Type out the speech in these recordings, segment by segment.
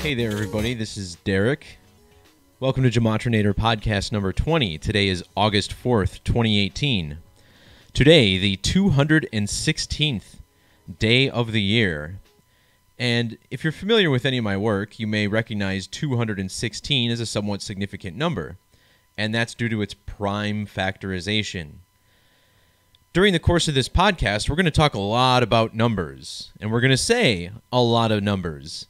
Hey there, everybody. This is Derek. Welcome to Gematria podcast number 20. Today is August 4th, 2018. Today, the 216th day of the year. And if you're familiar with any of my work, you may recognize 216 as a somewhat significant number, and that's due to its prime factorization. During the course of this podcast, we're going to talk a lot about numbers, and we're going to say a lot of numbers.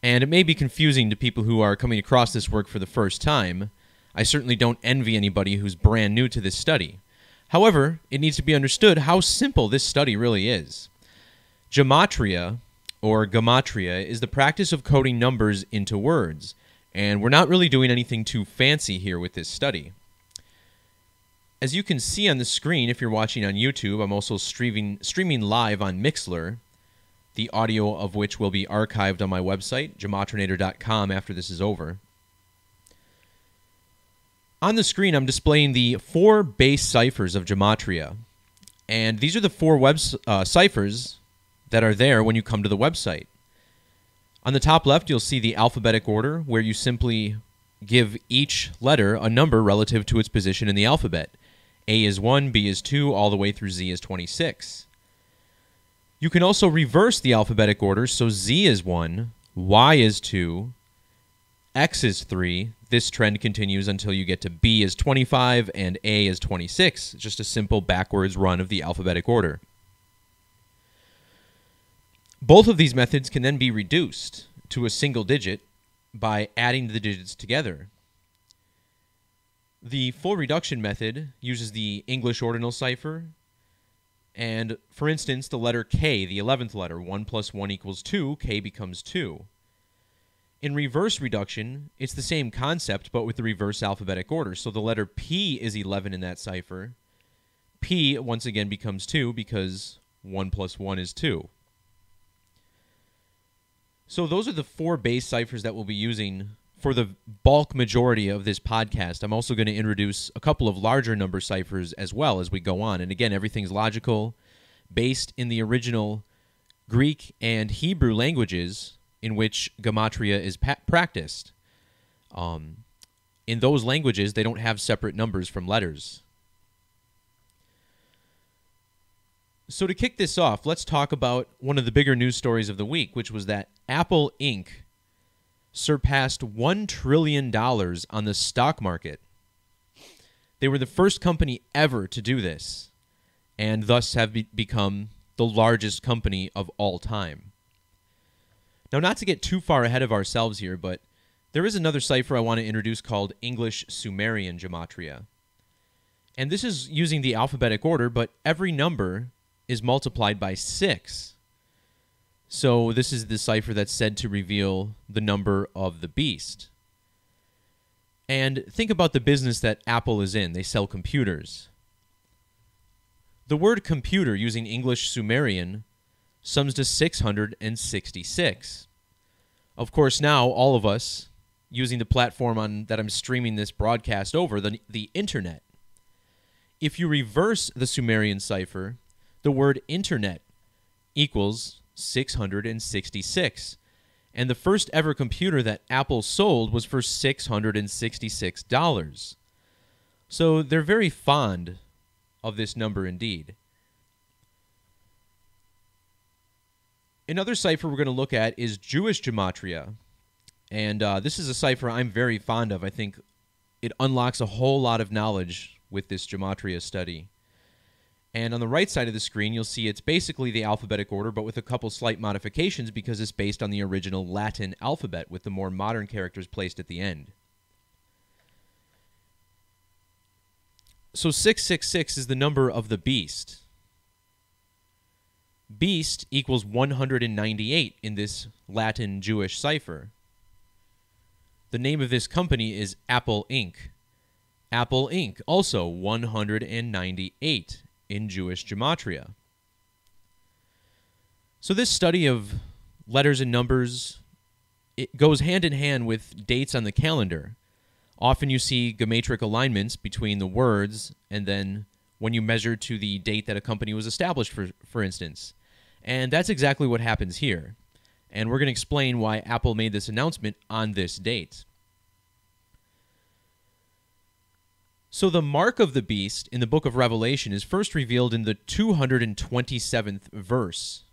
And it may be confusing to people who are coming across this work for the first time. I certainly don't envy anybody who's brand new to this study. However, it needs to be understood how simple this study really is. Gematria, or Gematria, is the practice of coding numbers into words, and we're not really doing anything too fancy here with this study. As you can see on the screen, if you're watching on YouTube, I'm also streaming live on Mixlr, the audio of which will be archived on my website, gematrinator.com, after this is over. On the screen, I'm displaying the 4 base ciphers of Gematria, and these are the 4 ciphers that are there when you come to the website. On the top left, you'll see the alphabetic order, where you simply give each letter a number relative to its position in the alphabet. A is 1, B is 2, all the way through Z is 26. You can also reverse the alphabetic order, so Z is 1, Y is 2, X is 3. This trend continues until you get to B is 25 and A is 26. It's just a simple backwards run of the alphabetic order. Both of these methods can then be reduced to a single digit by adding the digits together. The full reduction method uses the English ordinal cipher, and for instance, the letter K, the 11th letter, 1 plus 1 equals 2, K becomes 2. In reverse reduction, it's the same concept, but with the reverse alphabetic order. So the letter P is 11 in that cipher. P, once again, becomes 2 because 1 plus 1 is 2. So those are the 4 base ciphers that we'll be using for the bulk majority of this podcast. I'm also going to introduce a couple of larger number ciphers as well as we go on. And again, everything's logical, based in the original Greek and Hebrew languages in which Gematria is practiced. In those languages, they don't have separate numbers from letters. So to kick this off, let's talk about one of the bigger news stories of the week, which was that Apple Inc. surpassed $1 trillion on the stock market. They were the first company ever to do this, and thus have become the largest company of all time. Now, not to get too far ahead of ourselves here, but there is another cipher I want to introduce called English Sumerian Gematria. And this is using the alphabetic order, but every number is multiplied by 6. So this is the cipher that's said to reveal the number of the beast. And think about the business that Apple is in. They sell computers. The word computer using English Sumerian sums to 666. Of course, now all of us using the platform that I'm streaming this broadcast over, the internet. If you reverse the Sumerian cipher, the word internet equals 666. And the first ever computer that Apple sold was for $666. So they're very fond of this number indeed. Another cipher we're going to look at is Jewish Gematria. And this is a cipher I'm very fond of. I think it unlocks a whole lot of knowledge with this Gematria study. And on the right side of the screen, you'll see it's basically the alphabetic order, but with a couple slight modifications because it's based on the original Latin alphabet with the more modern characters placed at the end. So 666 is the number of the beast. Beast equals 198 in this Latin Jewish cipher. The name of this company is Apple Inc. Apple Inc. also 198 in Jewish Gematria. So this study of letters and numbers, it goes hand in hand with dates on the calendar. Often you see geometric alignments between the words and then when you measure to the date that a company was established, for instance. And that's exactly what happens here. And we're going to explain why Apple made this announcement on this date. So the mark of the beast in the book of Revelation is first revealed in the 227th verse.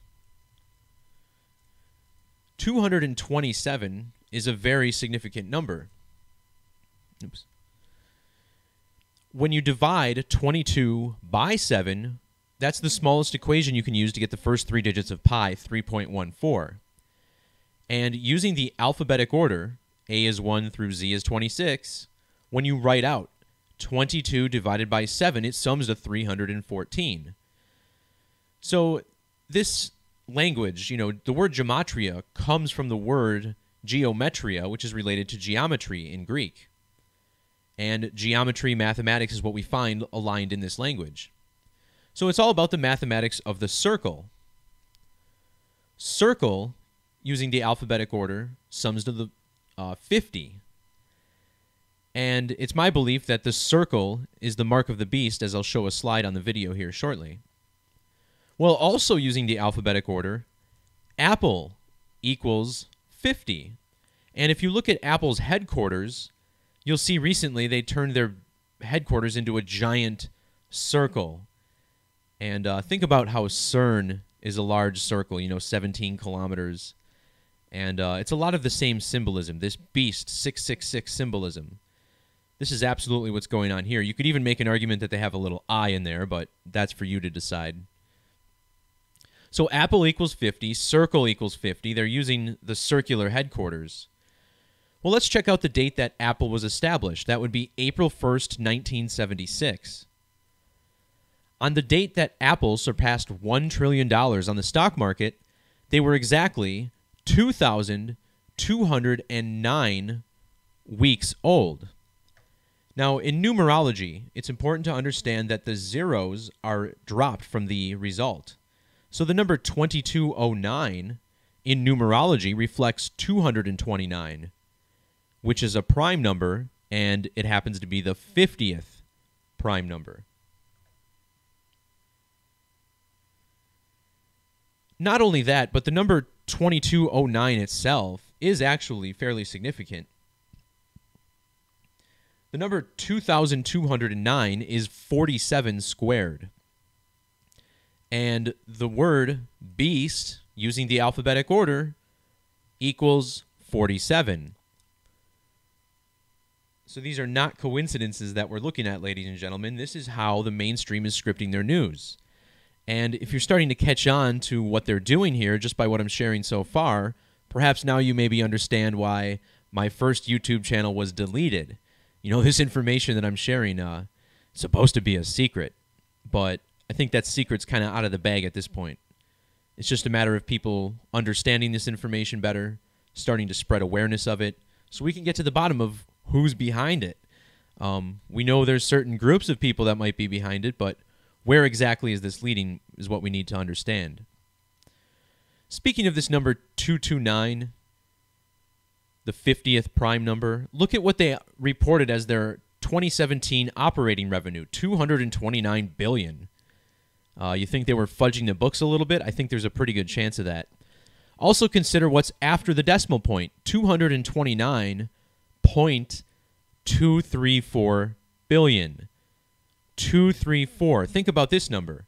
227 is a very significant number. Oops. When you divide 22 by 7, that's the smallest equation you can use to get the first three digits of pi, 3.14. And using the alphabetic order, A is 1 through Z is 26, when you write out 22 divided by 7, it sums to 314. So this language, the word Gematria comes from the word Geometria, which is related to geometry in Greek. And geometry, mathematics is what we find aligned in this language. So it's all about the mathematics of the circle. Circle, using the alphabetic order, sums to the 50. And it's my belief that the circle is the mark of the beast, as I'll show a slide on the video here shortly. Well, also using the alphabetic order, Apple equals 50. And if you look at Apple's headquarters, you'll see recently they turned their headquarters into a giant circle. And think about how CERN is a large circle, 17 kilometers. And it's a lot of the same symbolism, this beast, 666 symbolism. This is absolutely what's going on here. You could even make an argument that they have a little I in there, but that's for you to decide. So Apple equals 50, circle equals 50. They're using the circular headquarters. Well, let's check out the date that Apple was established. That would be April 1st, 1976. On the date that Apple surpassed $1 trillion on the stock market, they were exactly 2,209 weeks old. Now, in numerology, it's important to understand that the zeros are dropped from the result. So the number 2209 in numerology reflects 229, which is a prime number, and it happens to be the 50th prime number. Not only that, but the number 2209 itself is actually fairly significant. The number 2,209 is 47 squared. And the word beast, using the alphabetic order, equals 47. So these are not coincidences that we're looking at, ladies and gentlemen. This is how the mainstream is scripting their news. And if you're starting to catch on to what they're doing here just by what I'm sharing so far, perhaps now you maybe understand why my first YouTube channel was deleted. This information that I'm sharing is supposed to be a secret, but I think that secret's kind of out of the bag at this point. It's just a matter of people understanding this information better, starting to spread awareness of it, so we can get to the bottom of who's behind it. We know there's certain groups of people that might be behind it, but where exactly is this leading is what we need to understand. Speaking of this number 229, the 50th prime number, look at what they reported as their 2017 operating revenue, $229 billion. You think they were fudging the books a little bit? I think there's a pretty good chance of that. Also consider what's after the decimal point, 229.234 billion. 234. Think about this number.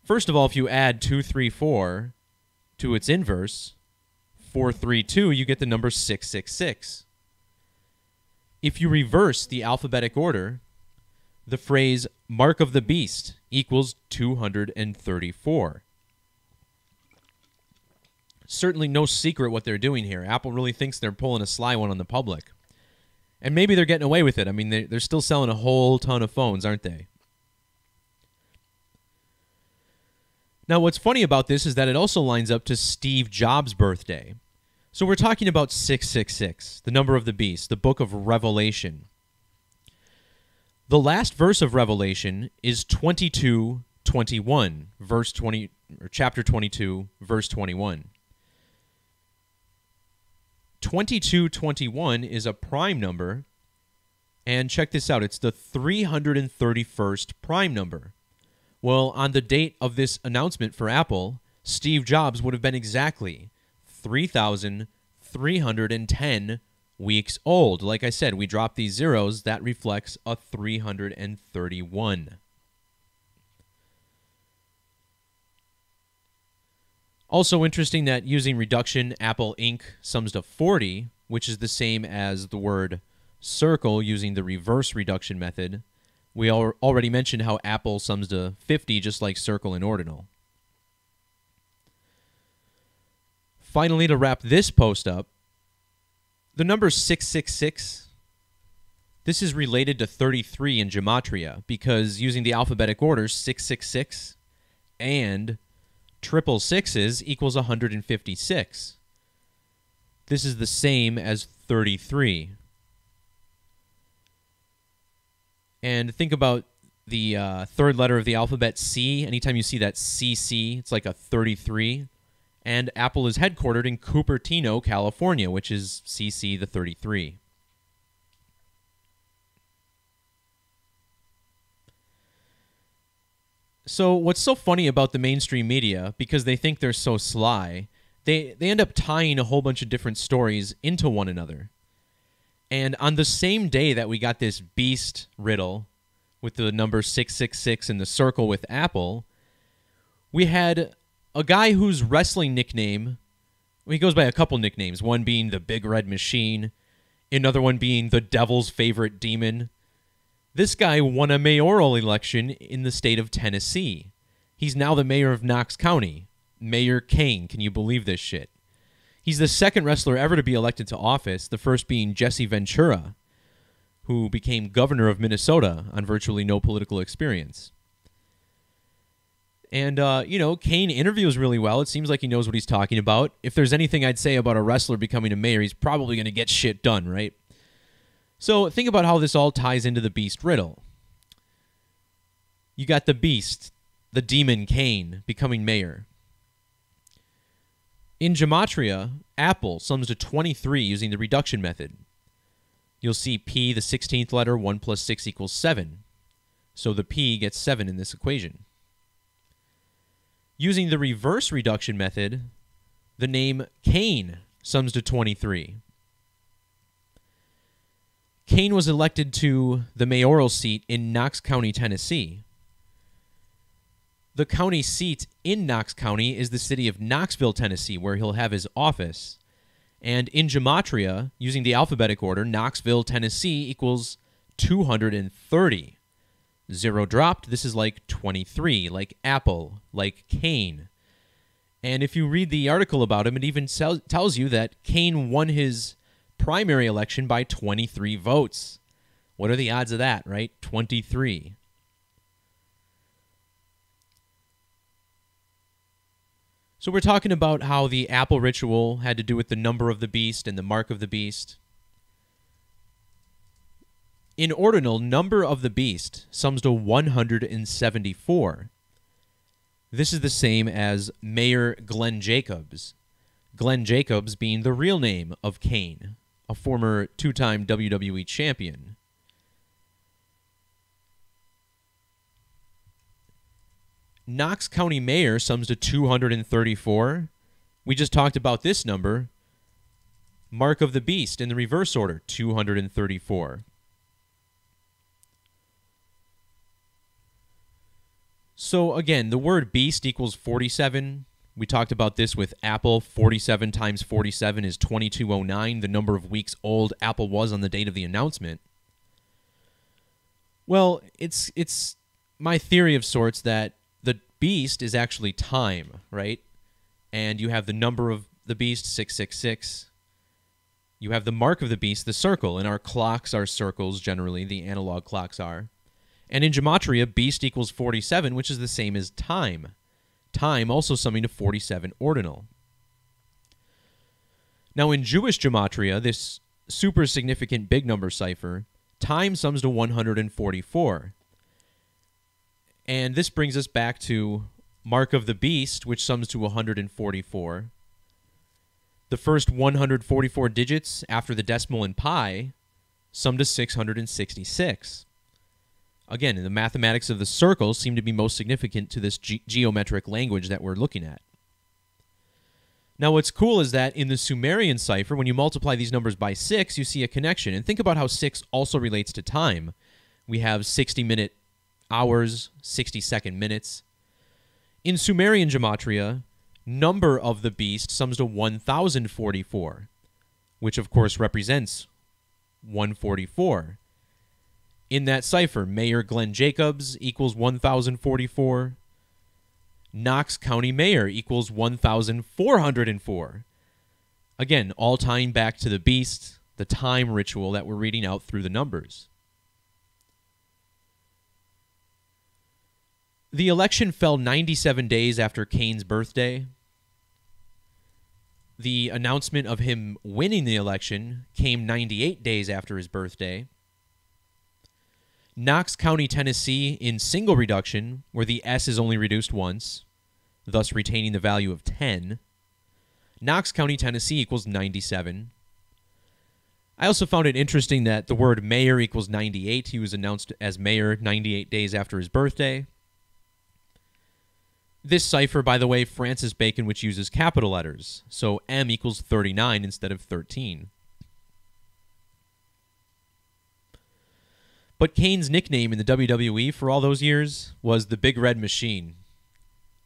First of all, if you add 234 to its inverse, 432, you get the number 666. If you reverse the alphabetic order, the phrase mark of the beast equals 234. Certainly no secret what they're doing here. Apple really thinks they're pulling a sly one on the public. And maybe they're getting away with it. I mean, they're still selling a whole ton of phones, aren't they? Now, what's funny about this is that it also lines up to Steve Jobs' birthday. So we're talking about 666, the number of the beast, the book of Revelation. The last verse of Revelation is 22:21, verse 20, or chapter 22, verse 21. 2221 is a prime number, and check this out, it's the 331st prime number. Well, on the date of this announcement for Apple, Steve Jobs would have been exactly 3,310 weeks old. Like I said, we drop these zeros. That reflects a 331. Also interesting that using reduction, Apple Inc. sums to 40, which is the same as the word circle using the reverse reduction method. We already mentioned how Apple sums to 50, just like circle and ordinal. Finally, to wrap this post up, the number 666, this is related to 33 in Gematria, because using the alphabetic order, 666 and triple sixes equals 156. This is the same as 33. And think about the third letter of the alphabet, C. Anytime you see that CC, it's like a 33. And Apple is headquartered in Cupertino, California, which is CC the 33. So what's so funny about the mainstream media, because they think they're so sly, they end up tying a whole bunch of different stories into one another. And on the same day that we got this beast riddle with the number 666 in the circle with Apple, we had a guy whose wrestling nickname, well, he goes by a couple nicknames, one being the Big Red Machine, another one being the Devil's Favorite Demon. This guy won a mayoral election in the state of Tennessee. He's now the mayor of Knox County. Mayor Kane. Can you believe this shit? He's the second wrestler ever to be elected to office, the first being Jesse Ventura, who became governor of Minnesota on virtually no political experience. And, Kane interviews really well. It seems like he knows what he's talking about. If there's anything I'd say about a wrestler becoming a mayor, he's probably going to get shit done, right? So think about how this all ties into the beast riddle. You got the beast, the demon Kane, becoming mayor. In Gematria, Apple sums to 23 using the reduction method. You'll see P, the 16th letter, 1 plus 6 equals 7. So the P gets 7 in this equation. Using the reverse reduction method, the name Kane sums to 23. Kane was elected to the mayoral seat in Knox County, Tennessee. The county seat in Knox County is the city of Knoxville, Tennessee, where he'll have his office. And in Gematria, using the alphabetic order, Knoxville, Tennessee equals 230. Zero dropped, this is like 23, like Apple, like Kane. And if you read the article about him, it even tells you that Kane won his primary election by 23 votes. What are the odds of that, right? 23. So we're talking about how the Apple ritual had to do with the number of the beast and the mark of the beast. In ordinal, number of the beast sums to 174. This is the same as Mayor Glenn Jacobs. Glenn Jacobs being the real name of Kane, a former two-time WWE champion. Knox County Mayor sums to 234. We just talked about this number. Mark of the Beast in the reverse order, 234. So again, the word beast equals 47. We talked about this with Apple. 47 times 47 is 2209, the number of weeks old Apple was on the date of the announcement. Well, it's my theory of sorts that the beast is actually time, right? And you have the number of the beast, 666. You have the mark of the beast, the circle, and our clocks are circles generally, the analog clocks are. And in Gematria, beast equals 47, which is the same as time. Time also summing to 47 ordinal. Now in Jewish Gematria, this super significant big number cipher, time sums to 144. And this brings us back to mark of the beast, which sums to 144. The first 144 digits after the decimal in pi sum to 666. Again, the mathematics of the circle seem to be most significant to this geometric language that we're looking at. Now, what's cool is that in the Sumerian cipher, when you multiply these numbers by 6, you see a connection. And think about how 6 also relates to time. We have 60-minute hours, 60-second minutes. In Sumerian Gematria, number of the beast sums to 1,044, which of course represents 144. In that cipher, Mayor Glenn Jacobs equals 1,044. Knox County Mayor equals 1,404. Again, all tying back to the beast, the time ritual that we're reading out through the numbers. The election fell 97 days after Cain's birthday. The announcement of him winning the election came 98 days after his birthday. Knox County, Tennessee, in single reduction, where the S is only reduced once, thus retaining the value of 10. Knox County, Tennessee equals 97. I also found it interesting that the word mayor equals 98. He was announced as mayor 98 days after his birthday. This cipher, by the way, Francis Bacon, which uses capital letters. So M equals 39 instead of 13. But Cain's nickname in the WWE for all those years was the Big Red Machine.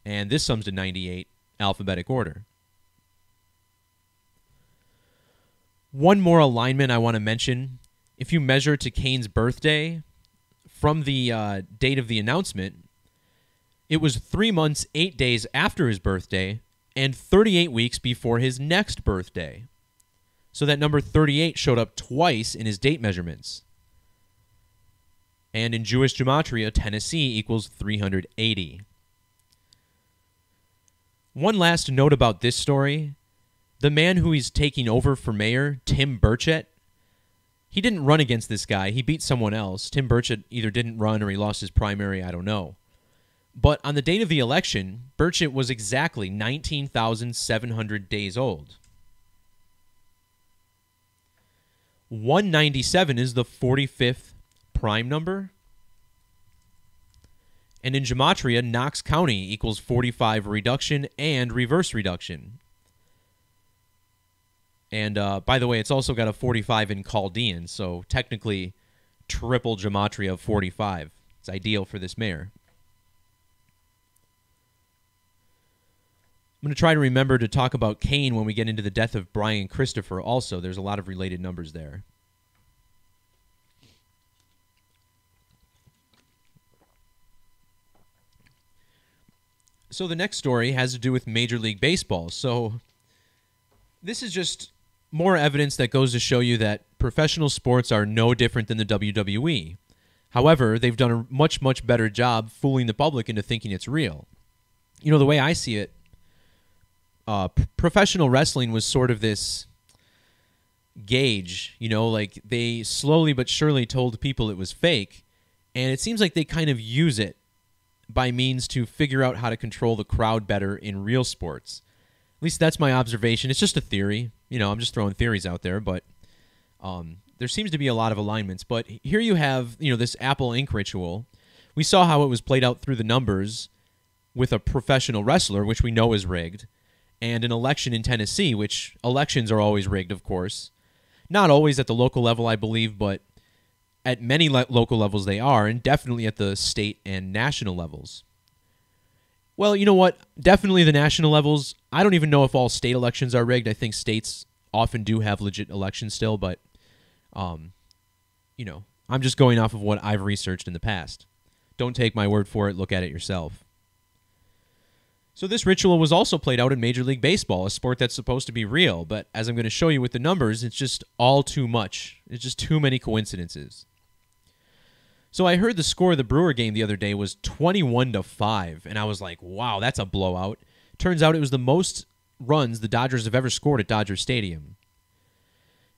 And this sums to 98, alphabetic order. One more alignment I want to mention. If you measure to Cain's birthday from the date of the announcement, it was 3 months, 8 days after his birthday and 38 weeks before his next birthday. So that number 38 showed up twice in his date measurements. And in Jewish Gematria, Tennessee equals 380. One last note about this story. The man who he's taking over for mayor, Tim Burchett, he didn't run against this guy. He beat someone else. Tim Burchett either didn't run or he lost his primary, I don't know. But on the date of the election, Burchett was exactly 19,700 days old. 197 is the 45th prime number. And in Gematria, Knox County equals 45 reduction and reverse reduction. And by the way, it's also got a 45 in Chaldean, so technically triple Gematria of 45. It's ideal for this mayor. I'm going to try to remember to talk about Cain when we get into the death of Brian Christopher also. There's a lot of related numbers there. So the next story has to do with Major League Baseball. So this is just more evidence that goes to show you that professional sports are no different than the WWE. However, they've done a much, much better job fooling the public into thinking it's real. You know, the way I see it, professional wrestling was sort of this gauge, you know, like they slowly but surely told people it was fake, and it seems like they kind of use it by means to figure out how to control the crowd better in real sports. At least that's my observation. It's just a theory. You know, I'm just throwing theories out there, but there seems to be a lot of alignments. But here you have, you know, this Apple Inc. ritual. We saw how it was played out through the numbers with a professional wrestler, which we know is rigged, and an election in Tennessee, which elections are always rigged, of course. Not always at the local level, I believe, but at many local levels they are, and definitely at the state and national levels. Well, you know what? Definitely the national levels. I don't even know if all state elections are rigged. I think states often do have legit elections still, but, you know, I'm just going off of what I've researched in the past. Don't take my word for it. Look at it yourself. So this ritual was also played out in Major League Baseball, a sport that's supposed to be real, but as I'm going to show you with the numbers, it's just all too much. It's just too many coincidences. So I heard the score of the Brewer game the other day was 21-5, and I was like, wow, that's a blowout. Turns out it was the most runs the Dodgers have ever scored at Dodger Stadium.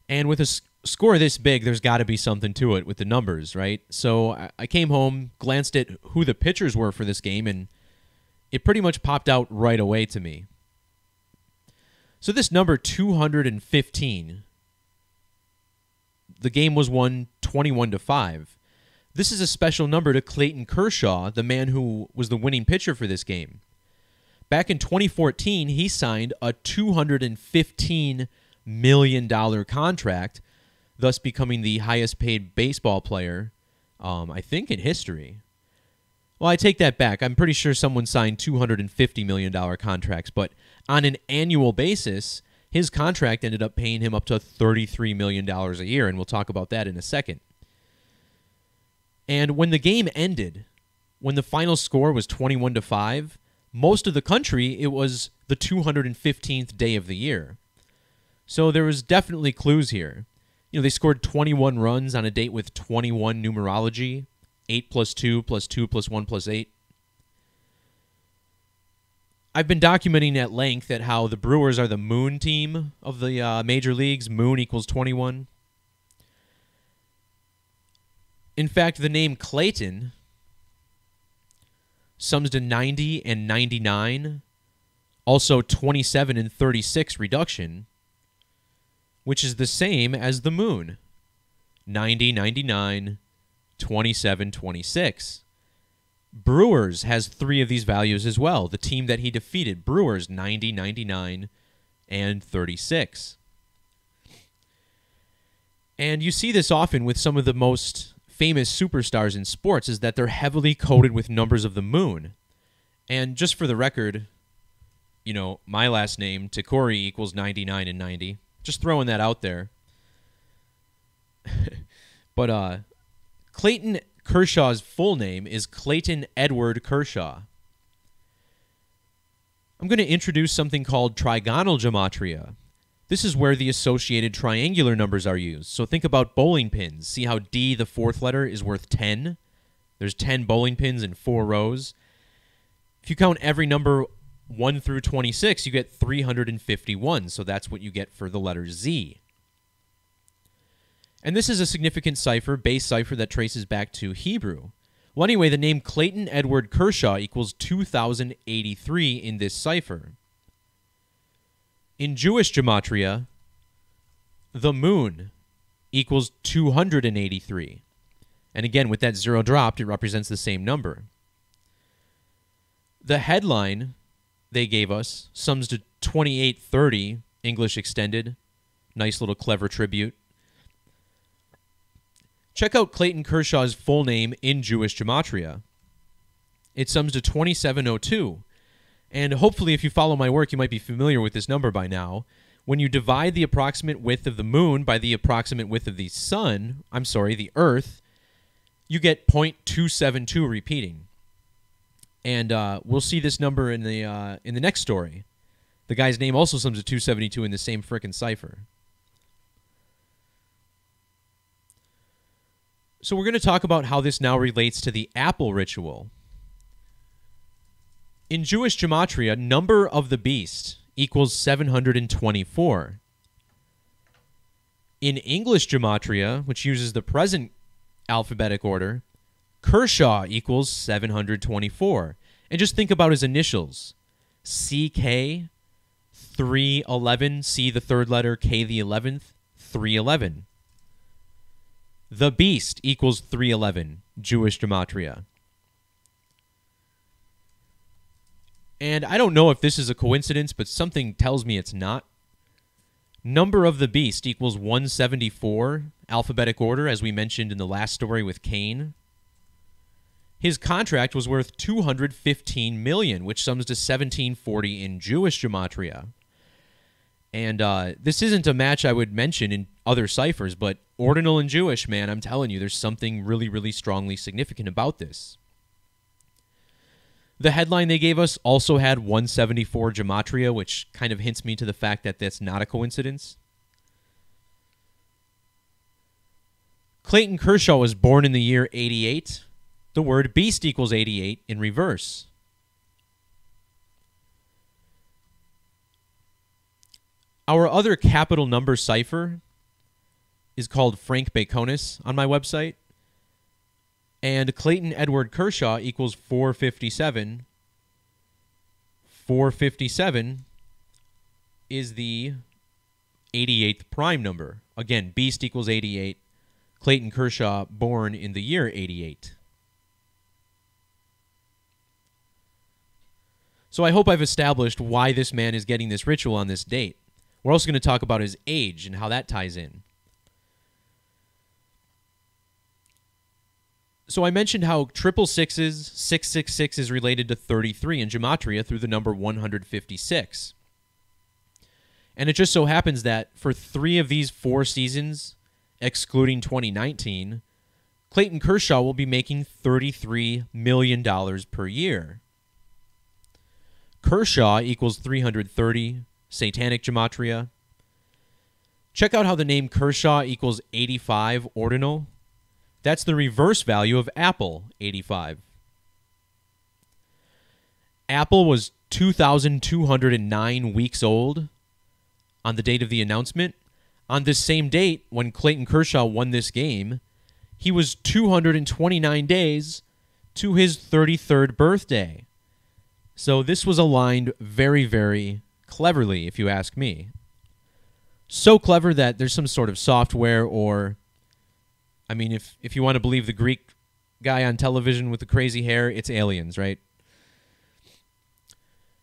And with a score this big, there's got to be something to it with the numbers, right? So I came home, glanced at who the pitchers were for this game, and it pretty much popped out right away to me. So this number 215, the game was won 21-5. This is a special number to Clayton Kershaw, the man who was the winning pitcher for this game. Back in 2014, he signed a $215 million contract, thus becoming the highest paid baseball player, I think, in history. Well, I take that back. I'm pretty sure someone signed $250 million contracts, but on an annual basis, his contract ended up paying him up to $33 million a year, and we'll talk about that in a second. And when the game ended, when the final score was 21-5, most of the country, it was the 215th day of the year. So there was definitely clues here. You know, they scored 21 runs on a date with 21 numerology, 8 plus 2 plus 2 plus 1 plus 8. I've been documenting at length at how the Brewers are the moon team of the major leagues. Moon equals 21. In fact, the name Clayton sums to 90 and 99, also 27 and 36 reduction, which is the same as the moon. 90, 99, 27, 26. Brewers has 3 of these values as well. The team that he defeated, Brewers, 90, 99, and 36. And you see this often with some of the most famous superstars in sports, is that they're heavily coded with numbers of the moon. And just for the record, you know, my last name, Takori, equals 99 and 90. Just throwing that out there. But Clayton Kershaw's full name is Clayton Edward Kershaw. I'm going to introduce something called trigonal gematria. This is where the associated triangular numbers are used. So think about bowling pins. See how D, the 4th letter, is worth 10? There's 10 bowling pins in 4 rows. If you count every number 1 through 26, you get 351. So that's what you get for the letter Z. And this is a significant cipher, base cipher, that traces back to Hebrew. Well, anyway, the name Clayton Edward Kershaw equals 2083 in this cipher. In Jewish gematria, the moon equals 283. And again, with that 0 dropped, it represents the same number. The headline they gave us sums to 2830, English extended. Nice little clever tribute. Check out Clayton Kershaw's full name in Jewish gematria. It sums to 2702. And hopefully, if you follow my work, you might be familiar with this number by now. When you divide the approximate width of the moon by the approximate width of the the Earth, you get 0.272 repeating. And we'll see this number in the next story. The guy's name also sums to 272 in the same frickin' cipher. So we're going to talk about how this now relates to the apple ritual. In Jewish gematria, number of the beast equals 724. In English gematria, which uses the present alphabetic order, Kershaw equals 724. And just think about his initials. CK, 311, C the 3rd letter, K the 11th, 311. The beast equals 311, Jewish gematria. And I don't know if this is a coincidence, but something tells me it's not. Number of the beast equals 174, alphabetic order, as we mentioned in the last story with Cain. His contract was worth $215 million, which sums to 1740 in Jewish gematria. And this isn't a match I would mention in other ciphers, but ordinal and Jewish, man, I'm telling you, there's something really, really strongly significant about this. The headline they gave us also had 174 gematria, which kind of hints me to the fact that that's not a coincidence. Clayton Kershaw was born in the year 88. The word beast equals 88 in reverse. Our other capital number cipher is called Frank Baconis on my website. And Clayton Edward Kershaw equals 457. 457 is the 88th prime number. Again, beast equals 88. Clayton Kershaw born in the year 88. So I hope I've established why this man is getting this ritual on this date. We're also going to talk about his age and how that ties in. So I mentioned how 666's 666 is related to 33 in Gematria through the number 156. And it just so happens that for 3 of these 4 seasons, excluding 2019, Clayton Kershaw will be making $33 million per year. Kershaw equals 330, Satanic Gematria. Check out how the name Kershaw equals 85 ordinal. That's the reverse value of Apple, 85. Apple was 2,209 weeks old on the date of the announcement. On this same date, when Clayton Kershaw won this game, he was 229 days to his 33rd birthday. So this was aligned very, very cleverly, if you ask me. So clever that there's some sort of software or, I mean, if you want to believe the Greek guy on television with the crazy hair, it's aliens, right?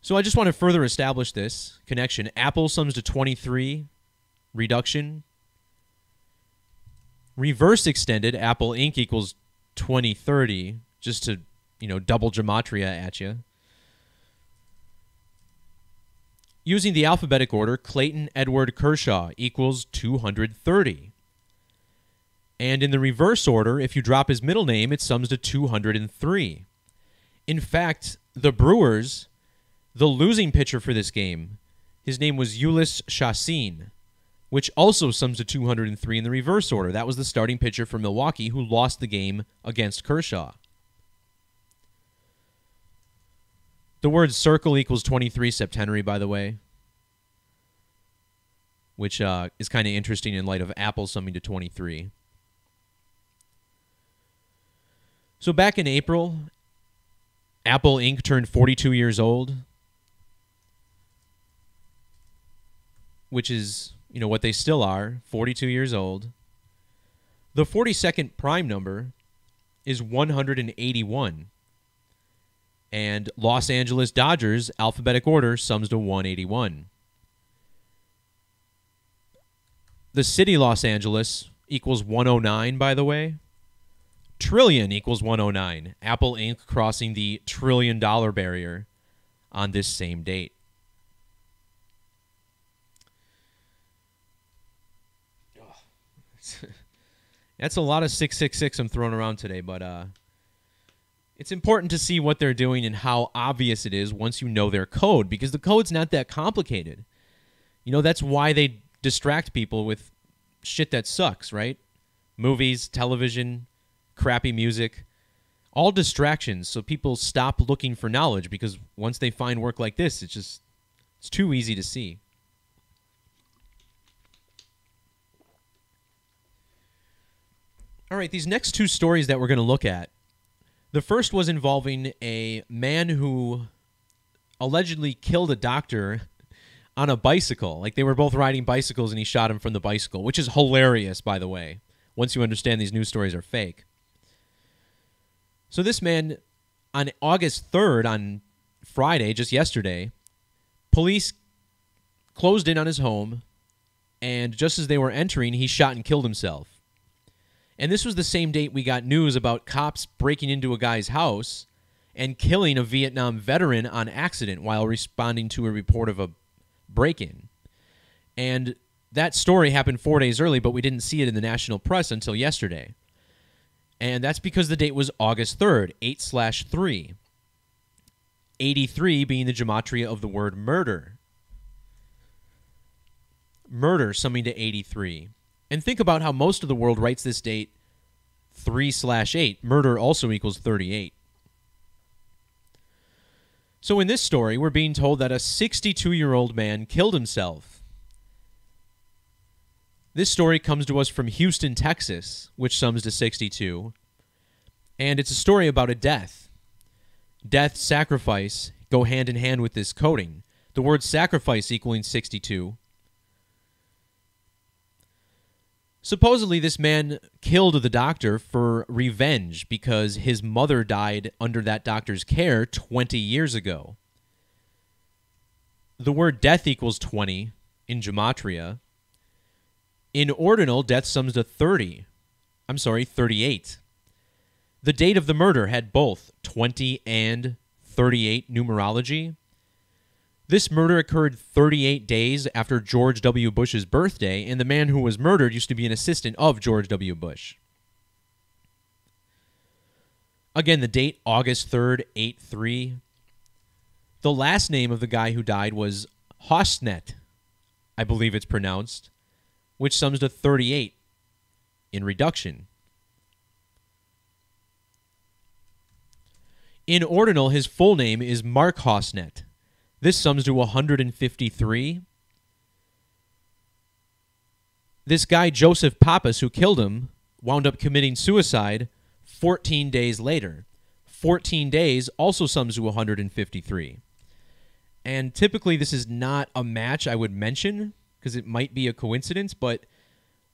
So I just want to further establish this connection. Apple sums to 23, reduction. Reverse extended, Apple Inc. equals 2030, just to, double Gematria at you. Using the alphabetic order, Clayton Edward Kershaw equals 230. And in the reverse order, if you drop his middle name, it sums to 203. In fact, the Brewers, the losing pitcher for this game, his name was Ulyss Chassin, which also sums to 203 in the reverse order. That was the starting pitcher for Milwaukee who lost the game against Kershaw. The word circle equals 23 septenary, by the way, which is kind of interesting in light of Apple summing to 23. So back in April, Apple Inc. turned 42 years old, which is, what they still are, 42 years old. The 42nd prime number is 181. And Los Angeles Dodgers, alphabetic order, sums to 181. The city Los Angeles equals 109, by the way. Trillion equals 109. Apple Inc. crossing the $1 trillion barrier on this same date. That's a lot of 666 I'm throwing around today, but it's important to see what they're doing and how obvious it is once you know their code, because the code's not that complicated. That's why they distract people with shit that sucks, right? Movies, television, crappy music, all distractions so people stop looking for knowledge, because once they find work like this, it's too easy to see. All right, these next 2 stories that we're going to look at, the first was involving a man who allegedly killed a doctor on a bicycle. Like, they were both riding bicycles and he shot him from the bicycle, which is hilarious, by the way, once you understand these news stories are fake. So this man, on August 3rd, on Friday, just yesterday, police closed in on his home, and just as they were entering, he shot and killed himself. And this was the same date we got news about cops breaking into a guy's house and killing a Vietnam veteran on accident while responding to a report of a break-in. And that story happened 4 days early, but we didn't see it in the national press until yesterday. And that's because the date was August 3rd, 8/3. 83 being the gematria of the word murder. Murder summing to 83. And think about how most of the world writes this date 3/8. Murder also equals 38. So in this story, we're being told that a 62-year-old man killed himself. This story comes to us from Houston, Texas, which sums to 62. And it's a story about a death. Death, sacrifice go hand in hand with this coding. The word sacrifice equaling 62. Supposedly, this man killed the doctor for revenge because his mother died under that doctor's care 20 years ago. The word death equals 20 in Gematria. In ordinal, death sums to 38. The date of the murder had both 20 and 38 numerology. This murder occurred 38 days after George W. Bush's birthday, and the man who was murdered used to be an assistant of George W. Bush. Again, the date, August 3rd, 8-3. The last name of the guy who died was Hosnet, I believe it's pronounced, which sums to 38 in reduction. In ordinal, his full name is Mark Hosnet. This sums to 153. This guy, Joseph Pappas, who killed him, wound up committing suicide 14 days later. 14 days also sums to 153. And typically this is not a match I would mention because it might be a coincidence, but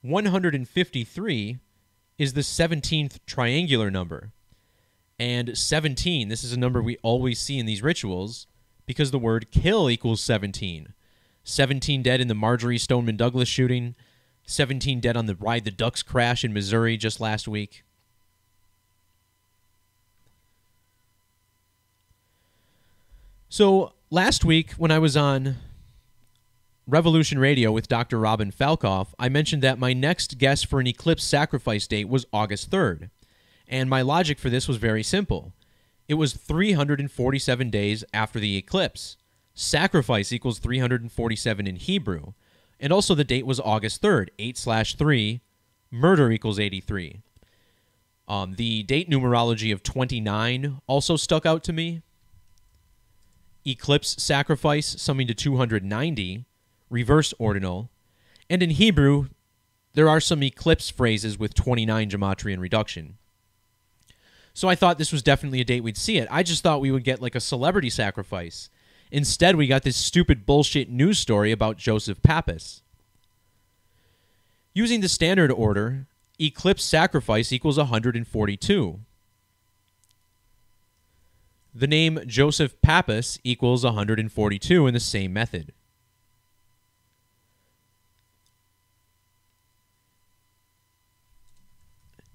153 is the 17th triangular number. And 17, this is a number we always see in these rituals because the word kill equals 17. 17 dead in the Marjorie Stoneman Douglas shooting. 17 dead on the Ride the Ducks crash in Missouri just last week. So last week when I was on Revolution Radio with Dr. Robin Falkoff, I mentioned that my next guess for an eclipse sacrifice date was August 3rd. And my logic for this was very simple. It was 347 days after the eclipse. Sacrifice equals 347 in Hebrew. And also the date was August 3rd, 8/3. Murder equals 83. The date numerology of 29 also stuck out to me. Eclipse sacrifice summing to 290, reverse ordinal. And in Hebrew, there are some eclipse phrases with 29 Gematrian reduction. So I thought this was definitely a date we'd see it. I just thought we would get like a celebrity sacrifice. Instead, we got this stupid bullshit news story about Joseph Pappas. Using the standard order, eclipse sacrifice equals 142. The name Joseph Pappas equals 142 in the same method.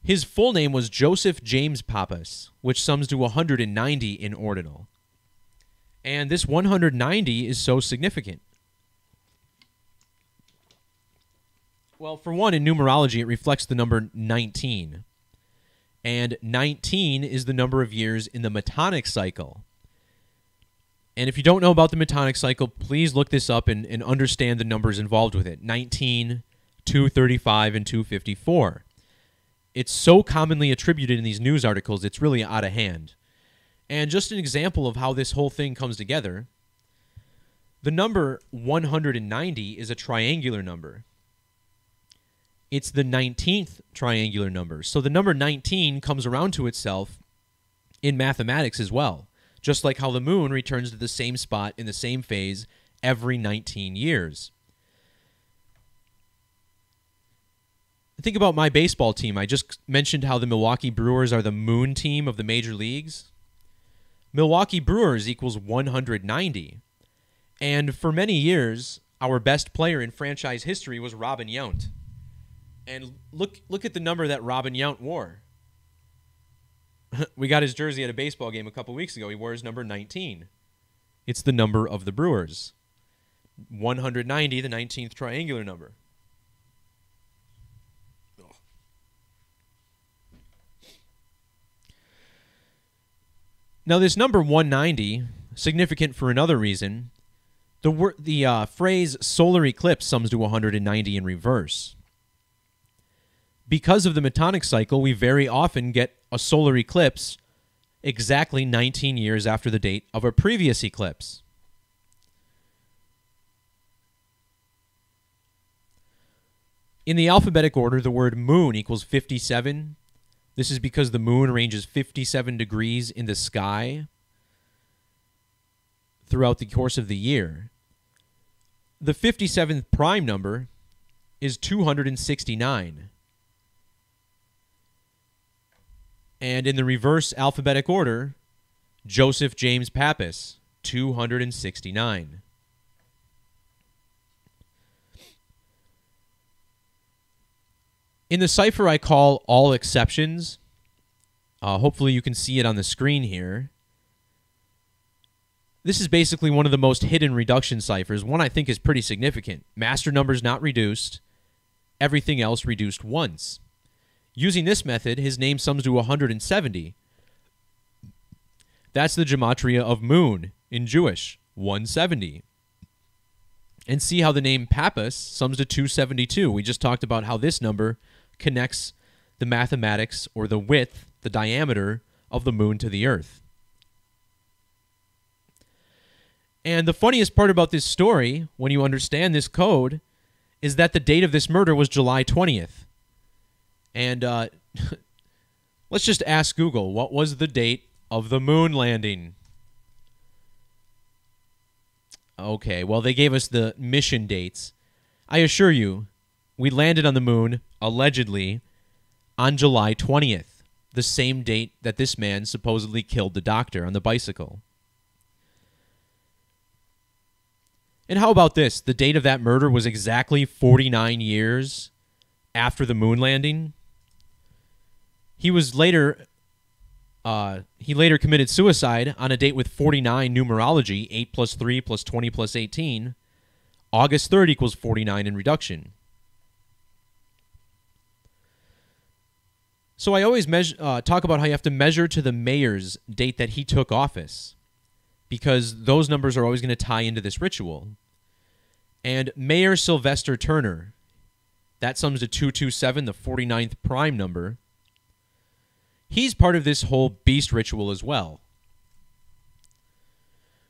His full name was Joseph James Pappas, which sums to 190 in ordinal. And this 190 is so significant. Well, for one, in numerology, it reflects the number 19. And 19 is the number of years in the Metonic cycle. And if you don't know about the Metonic cycle, please look this up and understand the numbers involved with it. 19, 235, and 254. It's so commonly attributed in these news articles, it's really out of hand. And just an example of how this whole thing comes together, the number 190 is a triangular number. It's the 19th triangular number. So the number 19 comes around to itself in mathematics as well, just like how the moon returns to the same spot in the same phase every 19 years. Think about my baseball team. I just mentioned how the Milwaukee Brewers are the moon team of the major leagues. Milwaukee Brewers equals 190. And for many years, our best player in franchise history was Robin Yount. And look at the number that Robin Yount wore. We got his jersey at a baseball game a couple weeks ago. He wore his number 19. It's the number of the Brewers. 190, the 19th triangular number. Now, this number 190, significant for another reason. The phrase solar eclipse sums to 190 in reverse. Because of the Metonic cycle, we very often get a solar eclipse exactly 19 years after the date of a previous eclipse. In the alphabetic order, the word moon equals 57. This is because the moon ranges 57 degrees in the sky throughout the course of the year. The 57th prime number is 269. And in the reverse alphabetic order, Joseph James Pappas, 269. In the cipher I call all exceptions, hopefully you can see it on the screen here. This is basically one of the most hidden reduction ciphers. One I think is pretty significant. Master numbers not reduced, everything else reduced once. Using this method, his name sums to 170. That's the gematria of moon in Jewish, 170. And see how the name Pappus sums to 272. We just talked about how this number connects the mathematics, or the width, the diameter of the moon to the earth. And the funniest part about this story, when you understand this code, is that the date of this murder was July 20th. And let's just ask Google, what was the date of the moon landing? Okay, well, they gave us the mission dates. I assure you, we landed on the moon, allegedly, on July 20th, the same date that this man supposedly killed the doctor on the bicycle. And how about this? The date of that murder was exactly 49 years after the moon landing. He later committed suicide on a date with 49 numerology, 8 plus 3 plus 20 plus 18. August 3rd equals 49 in reduction. So I always talk about how you have to measure to the mayor's date that he took office, because those numbers are always going to tie into this ritual. And Mayor Sylvester Turner, that sums to 227, the 49th prime number. He's part of this whole beast ritual as well.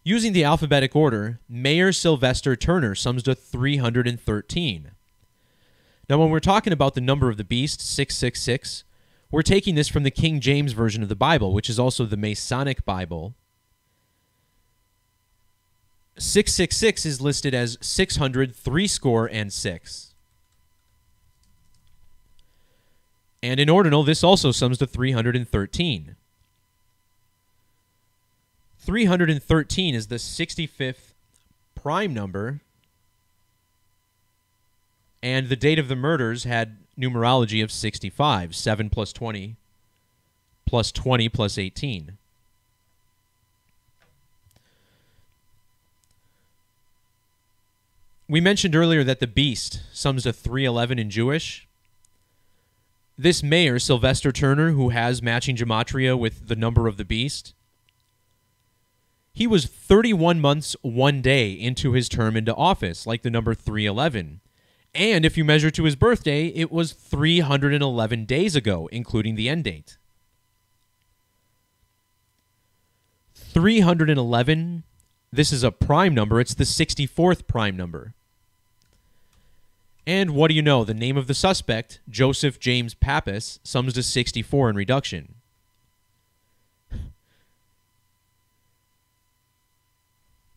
Using the alphabetic order, Mayor Sylvester Turner sums to 313. Now, when we're talking about the number of the beast, 666, we're taking this from the King James Version of the Bible, which is also the Masonic Bible. 666 is listed as 600 And in ordinal, this also sums to 313. 313 is the 65th prime number, and the date of the murders had numerology of 65, 7 plus 20 plus 20 plus 18. We mentioned earlier that the beast sums to 311 in Jewish. This mayor, Sylvester Turner, who has matching gematria with the number of the beast, he was 31 months, 1 day into his term into office, like the number 311. And if you measure to his birthday, it was 311 days ago, including the end date. 311, this is a prime number. It's the 64th prime number. And what do you know? The name of the suspect, Joseph James Pappus, sums to 64 in reduction.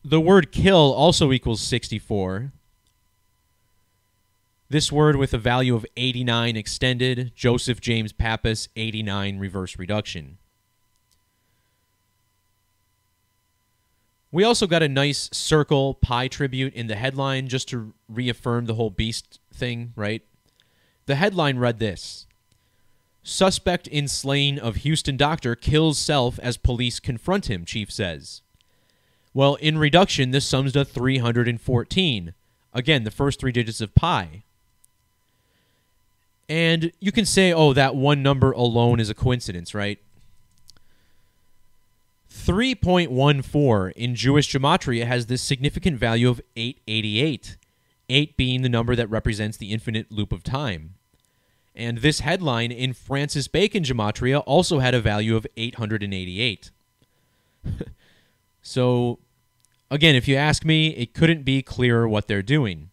The word kill also equals 64. This word with a value of 89 extended, Joseph James Pappus, 89 reverse reduction. We also got a nice circle pie tribute in the headline just to reaffirm the whole beast thing, right? The headline read this: Suspect in slaying of Houston doctor kills self as police confront him, chief says. Well, in reduction, this sums to 314. Again, the first 3 digits of pi. And you can say, oh, that one number alone is a coincidence, right? 3.14 in Jewish gematria has this significant value of 888, 8 being the number that represents the infinite loop of time. And this headline in Francis Bacon gematria also had a value of 888. So, again, if you ask me, it couldn't be clearer what they're doing.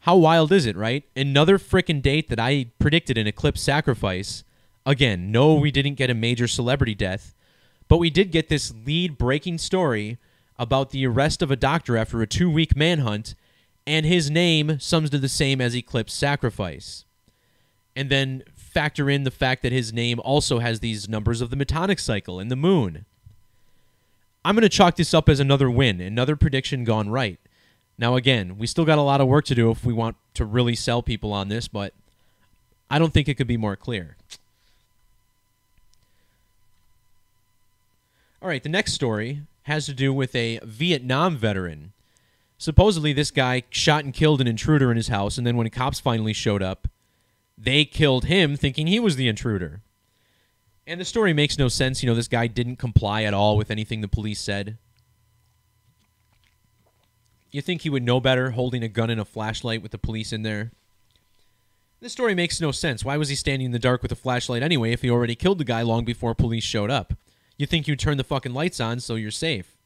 How wild is it, right? Another frickin' date that I predicted an eclipse sacrifice. Again, no, we didn't get a major celebrity death, but we did get this lead-breaking story about the arrest of a doctor after a 2-week manhunt, and his name sums to the same as eclipse sacrifice. And then factor in the fact that his name also has these numbers of the metonic cycle and the moon. I'm going to chalk this up as another win, another prediction gone right. Now, again, we still got a lot of work to do if we want to really sell people on this, but I don't think it could be more clear. All right, the next story has to do with a Vietnam veteran. Supposedly, this guy shot and killed an intruder in his house, and then when cops finally showed up, they killed him thinking he was the intruder. And the story makes no sense. You know, this guy didn't comply at all with anything the police said. You think he would know better holding a gun and a flashlight with the police in there? This story makes no sense. Why was he standing in the dark with a flashlight anyway if he already killed the guy long before police showed up? You think you'd turn the fucking lights on so you're safe.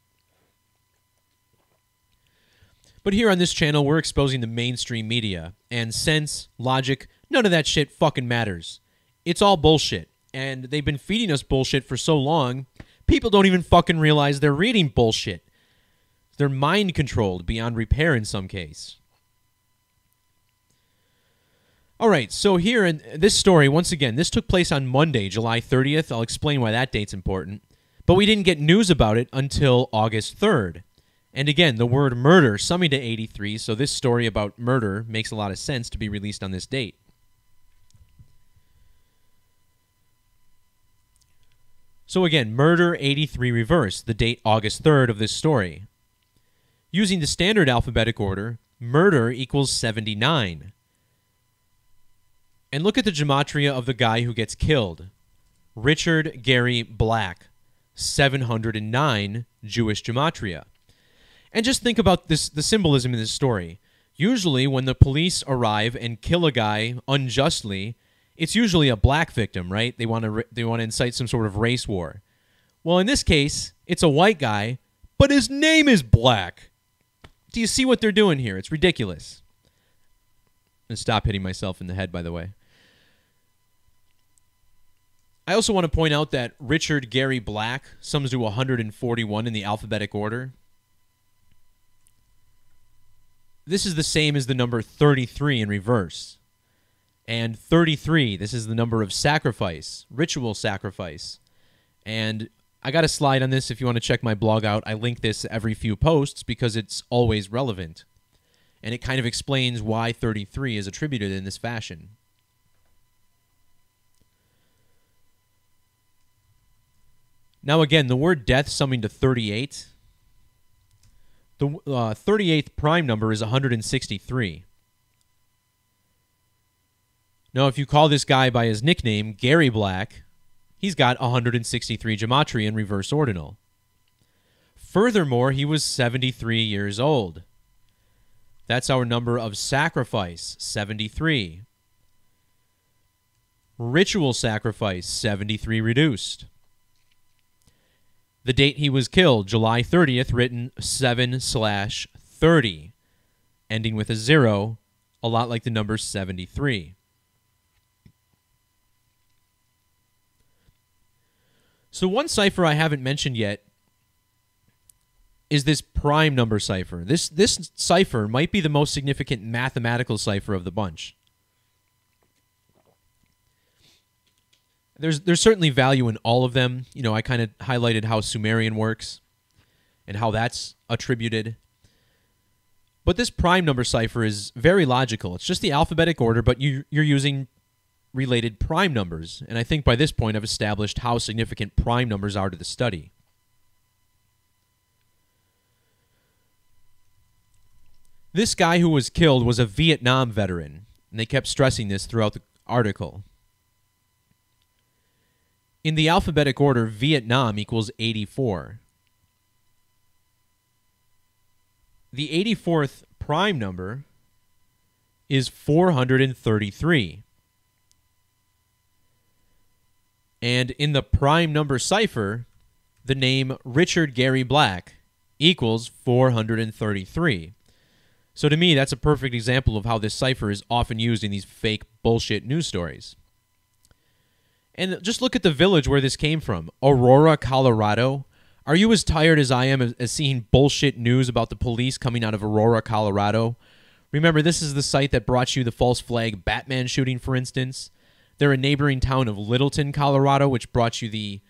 But here on this channel, we're exposing the mainstream media. And sense, logic, none of that shit fucking matters. It's all bullshit. And they've been feeding us bullshit for so long, people don't even fucking realize they're reading bullshit. They're mind-controlled beyond repair in some case. All right, so here in this story, once again, this took place on Monday, July 30th. I'll explain why that date's important. But we didn't get news about it until August 3rd. And again, the word murder summing to 83, so this story about murder makes a lot of sense to be released on this date. So again, murder 83 reverse, the date August 3rd of this story. Using the standard alphabetic order, murder equals 79. And look at the gematria of the guy who gets killed. Richard Gary Black, 709 Jewish gematria. And just think about this, the symbolism in this story. Usually when the police arrive and kill a guy unjustly, it's usually a black victim, right? They want to incite some sort of race war. Well, in this case, it's a white guy, but his name is Black. Do you see what they're doing here? It's ridiculous. I'm going to stop hitting myself in the head, by the way. I also want to point out that Richard Gary Black sums to 141 in the alphabetic order. This is the same as the number 33 in reverse. And 33, this is the number of sacrifice, ritual sacrifice. And I got a slide on this if you want to check my blog out. I link this every few posts because it's always relevant. And it kind of explains why 33 is attributed in this fashion. Now again, the word death summing to 38. The 38th prime number is 163. Now, if you call this guy by his nickname, Gary Black, he's got 163 gematria in reverse ordinal. Furthermore, he was 73 years old. That's our number of sacrifice, 73. Ritual sacrifice, 73 reduced. The date he was killed, July 30th, written 7/30, ending with a 0, a lot like the number 73. So one cipher I haven't mentioned yet is this prime number cipher. This cipher might be the most significant mathematical cipher of the bunch. There's certainly value in all of them. You know, I kind of highlighted how Sumerian works and how that's attributed. But this prime number cipher is very logical. It's just the alphabetic order, but you're using related prime numbers. And I think by this point I've established how significant prime numbers are to the study. This guy who was killed was a Vietnam veteran, and they kept stressing this throughout the article. In the alphabetic order, Vietnam equals 84. The 84th prime number is 433. And in the prime number cipher, the name Richard Gary Black equals 433. So to me, that's a perfect example of how this cipher is often used in these fake bullshit news stories. And just look at the village where this came from, Aurora, Colorado. Are you as tired as I am as seeing bullshit news about the police coming out of Aurora, Colorado? Remember, this is the site that brought you the false flag Batman shooting, for instance. They're a neighboring town of Littleton, Colorado, which brought you the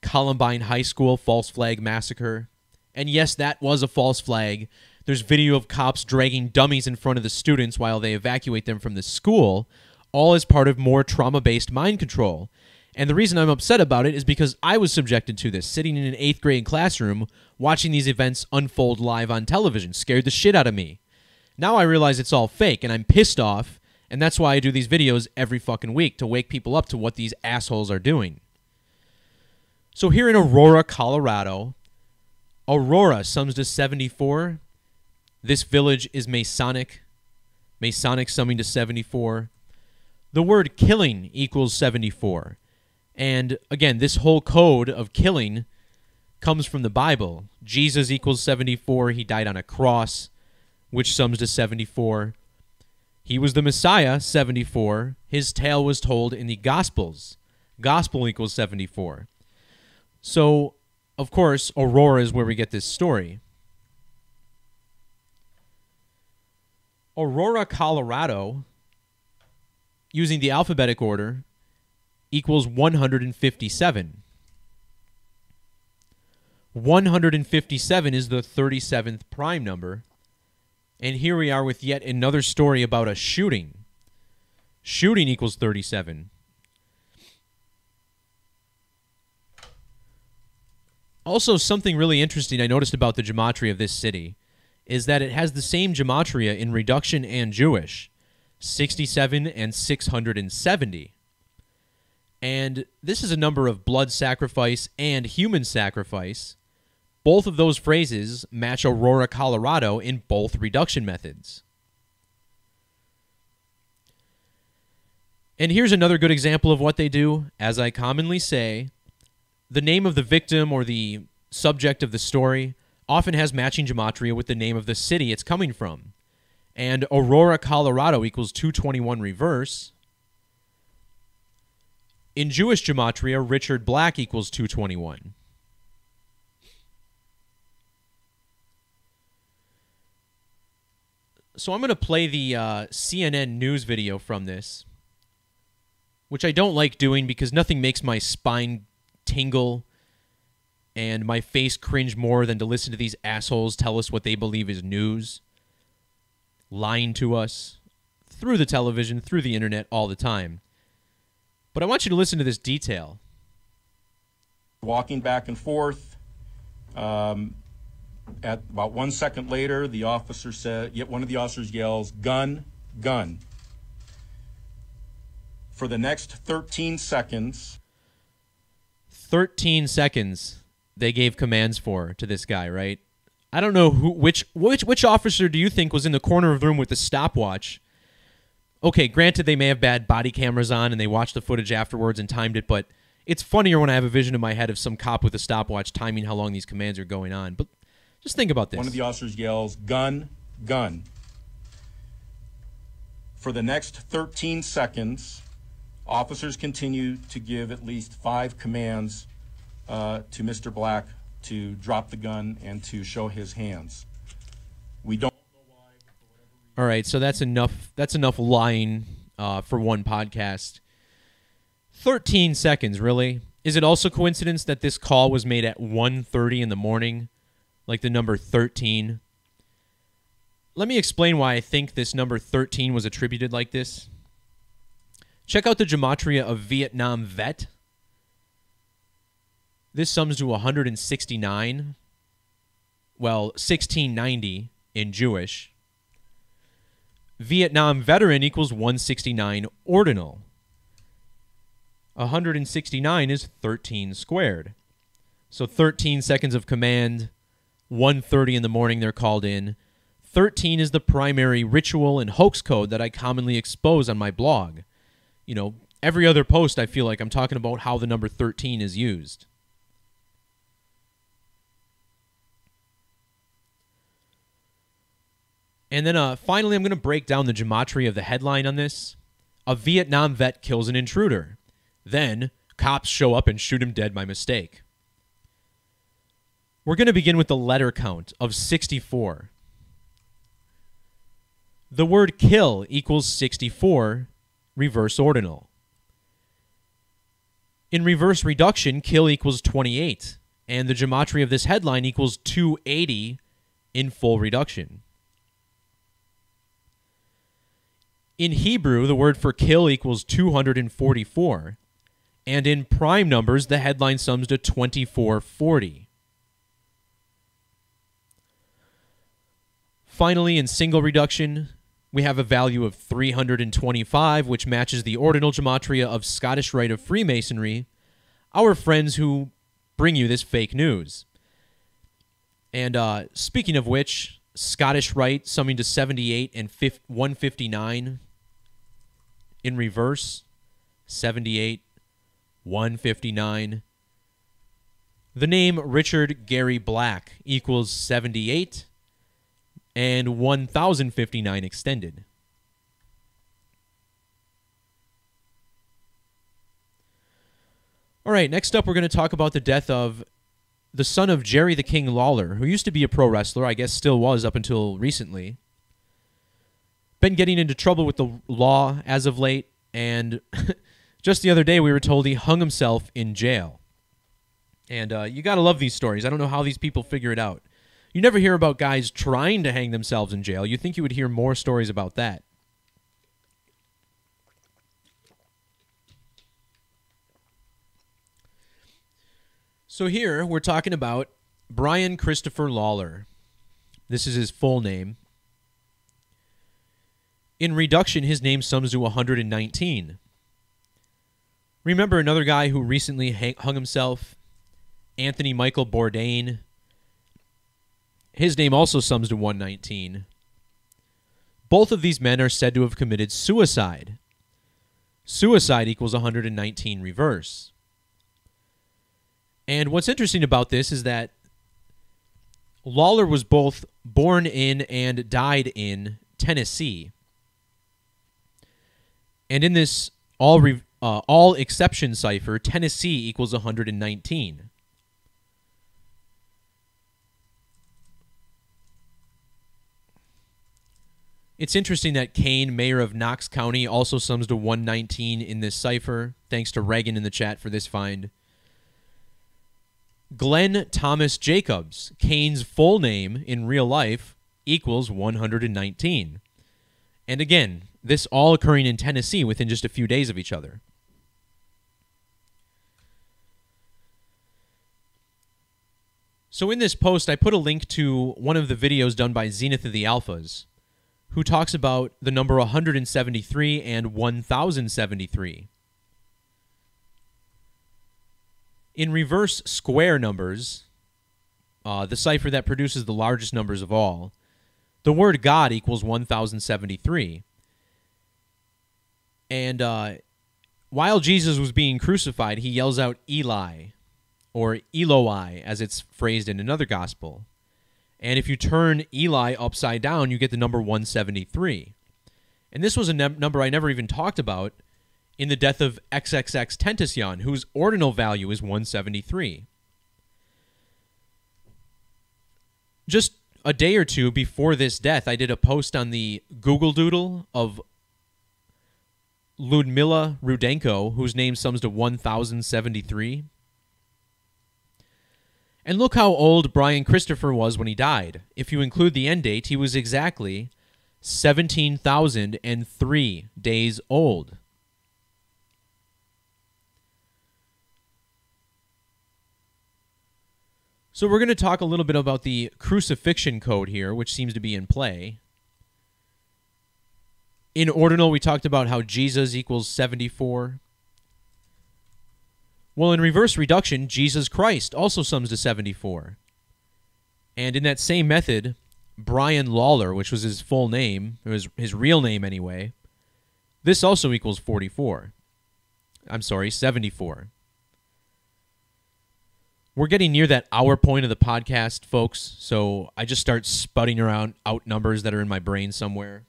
Columbine High School false flag massacre. And yes, that was a false flag. There's video of cops dragging dummies in front of the students while they evacuate them from the school. all as part of more trauma-based mind control. And the reason I'm upset about it is because I was subjected to this, sitting in an 8th grade classroom, watching these events unfold live on television. Scared the shit out of me. Now I realize it's all fake, and I'm pissed off, and that's why I do these videos every fucking week, to wake people up to what these assholes are doing. So here in Aurora, Colorado, Aurora sums to 74. This village is Masonic. Masonic summing to 74. The word killing equals 74. And again, this whole code of killing comes from the Bible. Jesus equals 74. He died on a cross, which sums to 74. He was the Messiah, 74. His tale was told in the Gospels. Gospel equals 74. So, of course, Aurora is where we get this story. Aurora, Colorado, using the alphabetic order, equals 157. 157 is the 37th prime number. And here we are with yet another story about a shooting. Shooting equals 37. Also, something really interesting I noticed about the gematria of this city is that it has the same gematria in reduction and Jewish, 67 and 670. And this is a number of blood sacrifice and human sacrifice. Both of those phrases match Aurora, Colorado in both reduction methods. And here's another good example of what they do. As I commonly say, the name of the victim or the subject of the story often has matching gematria with the name of the city it's coming from. And Aurora, Colorado equals 221 reverse. In Jewish gematria, Richard Black equals 221. So I'm going to play the CNN news video from this, which I don't like doing because nothing makes my spine tingle and my face cringe more than to listen to these assholes tell us what they believe is news, lying to us through the television, through the internet, all the time. But I want you to listen to this detail. Walking back and forth. At about 1 second later, the officer said, yet one of the officers yells, "Gun, gun." For the next 13 seconds. 13 seconds they gave commands for to this guy, right? I don't know which officer do you think was in the corner of the room with the stopwatch? Okay, granted they may have bad body cameras on and they watched the footage afterwards and timed it, but it's funnier when I have a vision in my head of some cop with a stopwatch timing how long these commands are going on. But just think about this. One of the officers yells, "Gun, gun." For the next 13 seconds, officers continue to give at least 5 commands to Mr. Black to drop the gun and to show his hands. We don't know why. All right, so that's enough. That's enough lying for one podcast. 13 seconds, really? Is it also coincidence that this call was made at 1:30 in the morning? Like the number 13. Let me explain why I think this number 13 was attributed like this. Check out the gematria of Vietnam vet. This sums to 169. Well, 1690 in Jewish. Vietnam veteran equals 169 ordinal. 169 is 13 squared. So 13 seconds of command. 1:30 in the morning they're called in. 13 is the primary ritual and hoax code that I commonly expose on my blog. You know, every other post I feel like I'm talking about how the number 13 is used. And then finally I'm going to break down the gematria of the headline on this. A Vietnam vet kills an intruder. Then cops show up and shoot him dead by mistake. We're going to begin with the letter count of 64. The word kill equals 64, reverse ordinal. In reverse reduction, kill equals 28, and the gematria of this headline equals 280 in full reduction. In Hebrew, the word for kill equals 244. And in prime numbers, the headline sums to 2440. Finally, in single reduction, we have a value of 325, which matches the ordinal gematria of Scottish Rite of Freemasonry, our friends who bring you this fake news. And speaking of which, Scottish Rite summing to 78 and 159 in reverse, 78, 159. The name Richard Gary Black equals 78 and 1059 extended. All right, next up we're going to talk about the death of the son of Jerry the King Lawler, who used to be a pro wrestler, I guess still was up until recently. Been getting into trouble with the law as of late, and just the other day we were told he hung himself in jail. And you got to love these stories. I don't know how these people figure it out. You never hear about guys trying to hang themselves in jail. You'd think you would hear more stories about that. So here we're talking about Brian Christopher Lawler. This is his full name. In reduction, his name sums to 119. Remember another guy who recently hung himself? Anthony Michael Bourdain. His name also sums to 119. Both of these men are said to have committed suicide. Suicide equals 119 reverse. And what's interesting about this is that Lawler was both born in and died in Tennessee. And in this all exception cipher, Tennessee equals 119. It's interesting that Kane, mayor of Knox County, also sums to 119 in this cipher. Thanks to Reagan in the chat for this find. Glenn Thomas Jacobs, Kane's full name in real life, equals 119. And again, this all occurring in Tennessee within just a few days of each other. So in this post, I put a link to one of the videos done by Zenith of the Alphas, who talks about the number 173 and 1073. In reverse square numbers, the cipher that produces the largest numbers of all, the word God equals 1073. And while Jesus was being crucified, he yells out Eli, or Eloi, as it's phrased in another gospel. And if you turn Eli upside down, you get the number 173. And this was a number I never even talked about in the death of XXX Tentacion, whose ordinal value is 173. Just a day or two before this death, I did a post on the Google Doodle of Ludmila Rudenko, whose name sums to 1073. And look how old Brian Christopher was when he died. If you include the end date, he was exactly 17,003 days old. So we're going to talk a little bit about the crucifixion code here, which seems to be in play. In ordinal, we talked about how Jesus equals 74. Well, in reverse reduction, Jesus Christ also sums to 74. And in that same method, Brian Lawler, which was his full name, or his real name anyway, this also equals 44. I'm sorry, 74. We're getting near that hour point of the podcast, folks, so I just start sputting around out numbers that are in my brain somewhere.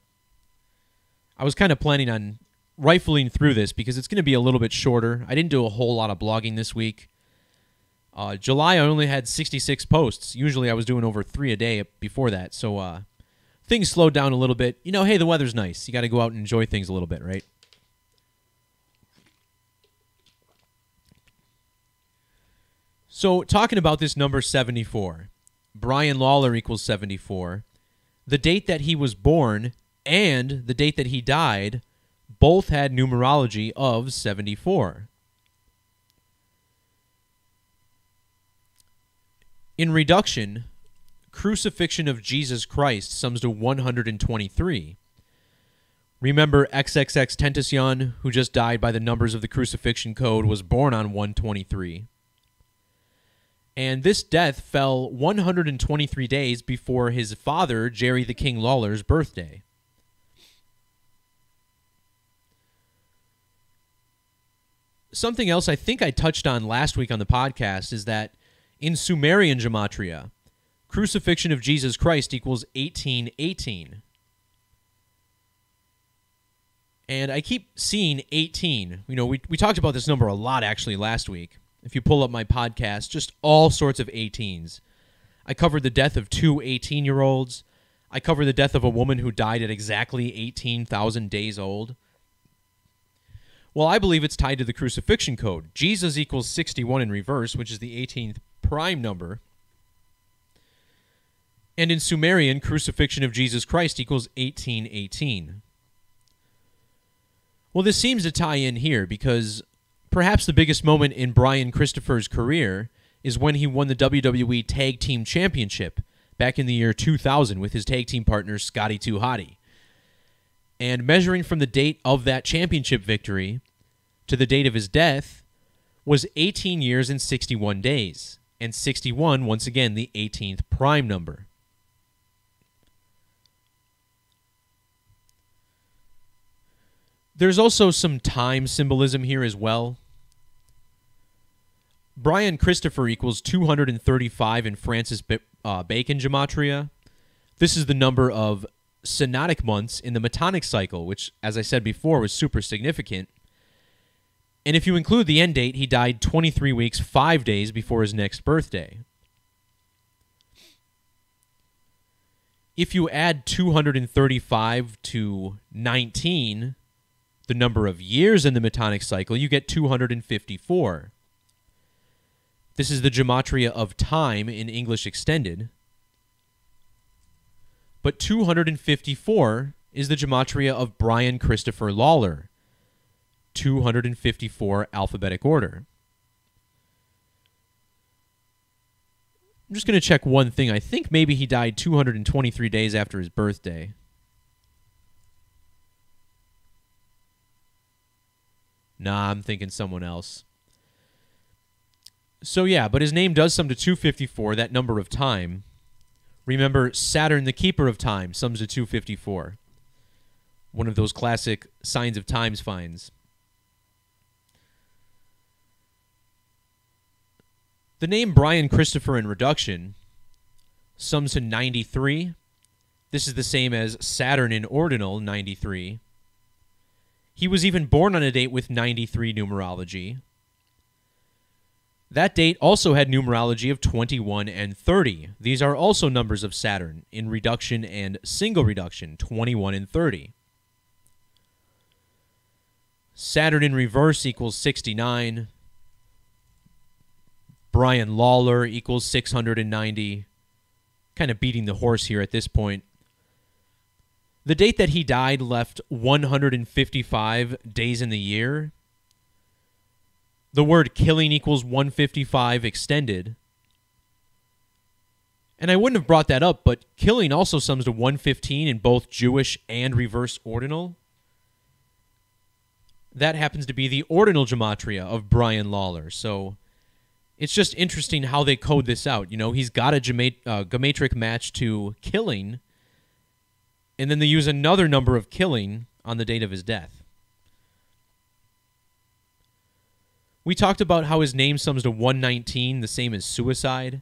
I was kind of planning on rifling through this because it's going to be a little bit shorter. I didn't do a whole lot of blogging this week. July, I only had 66 posts. Usually I was doing over 3 a day before that, so things slowed down a little bit. You know, hey, the weather's nice. You got to go out and enjoy things a little bit, right? So talking about this number 74, Brian Lawler equals 74. The date that he was born, and the date that he died both had numerology of 74. In reduction, crucifixion of Jesus Christ sums to 123. Remember XXX Tentacion, who just died by the numbers of the crucifixion code, was born on 123. And this death fell 123 days before his father, Jerry the King Lawler's birthday. Something else I think I touched on last week on the podcast is that in Sumerian Gematria, crucifixion of Jesus Christ equals 1818. And I keep seeing 18. You know, we talked about this number a lot actually last week. If you pull up my podcast, just all sorts of 18s. I covered the death of two 18-year-olds. I covered the death of a woman who died at exactly 18,000 days old. Well, I believe it's tied to the crucifixion code. Jesus equals 61 in reverse, which is the 18th prime number. And in Sumerian, crucifixion of Jesus Christ equals 1818. Well, this seems to tie in here because perhaps the biggest moment in Brian Christopher's career is when he won the WWE Tag Team Championship back in the year 2000 with his tag team partner, Scotty 2 Hotty. And measuring from the date of that championship victory to the date of his death was 18 years and 61 days. And 61, once again, the 18th prime number. There's also some time symbolism here as well. Brian Christopher equals 235 in Francis Bacon Gematria. This is the number of synodic months in the Metonic cycle, which, as I said before, was super significant. And if you include the end date, he died 23 weeks, 5 days before his next birthday. If you add 235 to 19, the number of years in the Metonic cycle, you get 254. This is the Gematria of time in English Extended. But 254 is the Gematria of Brian Christopher Lawler. 254 alphabetic order. I'm just going to check one thing. I think maybe he died 223 days after his birthday. Nah, I'm thinking someone else. So yeah, but his name does sum to 254, that number of time. Remember, Saturn, the keeper of time, sums to 254. One of those classic signs of times finds. The name Brian Christopher in reduction sums to 93. This is the same as Saturn in ordinal, 93. He was even born on a date with 93 numerology. That date also had numerology of 21 and 30. These are also numbers of Saturn in reduction and single reduction, 21 and 30. Saturn in reverse equals 69. Brian Lawler equals 690. Kind of beating the horse here at this point. The date that he died left 155 days in the year. The word killing equals 155 extended. And I wouldn't have brought that up, but killing also sums to 115 in both Jewish and reverse ordinal. That happens to be the ordinal gematria of Brian Lawler. So it's just interesting how they code this out. You know, he's got a geometric match to killing, and then they use another number of killing on the date of his death. We talked about how his name sums to 119, the same as suicide.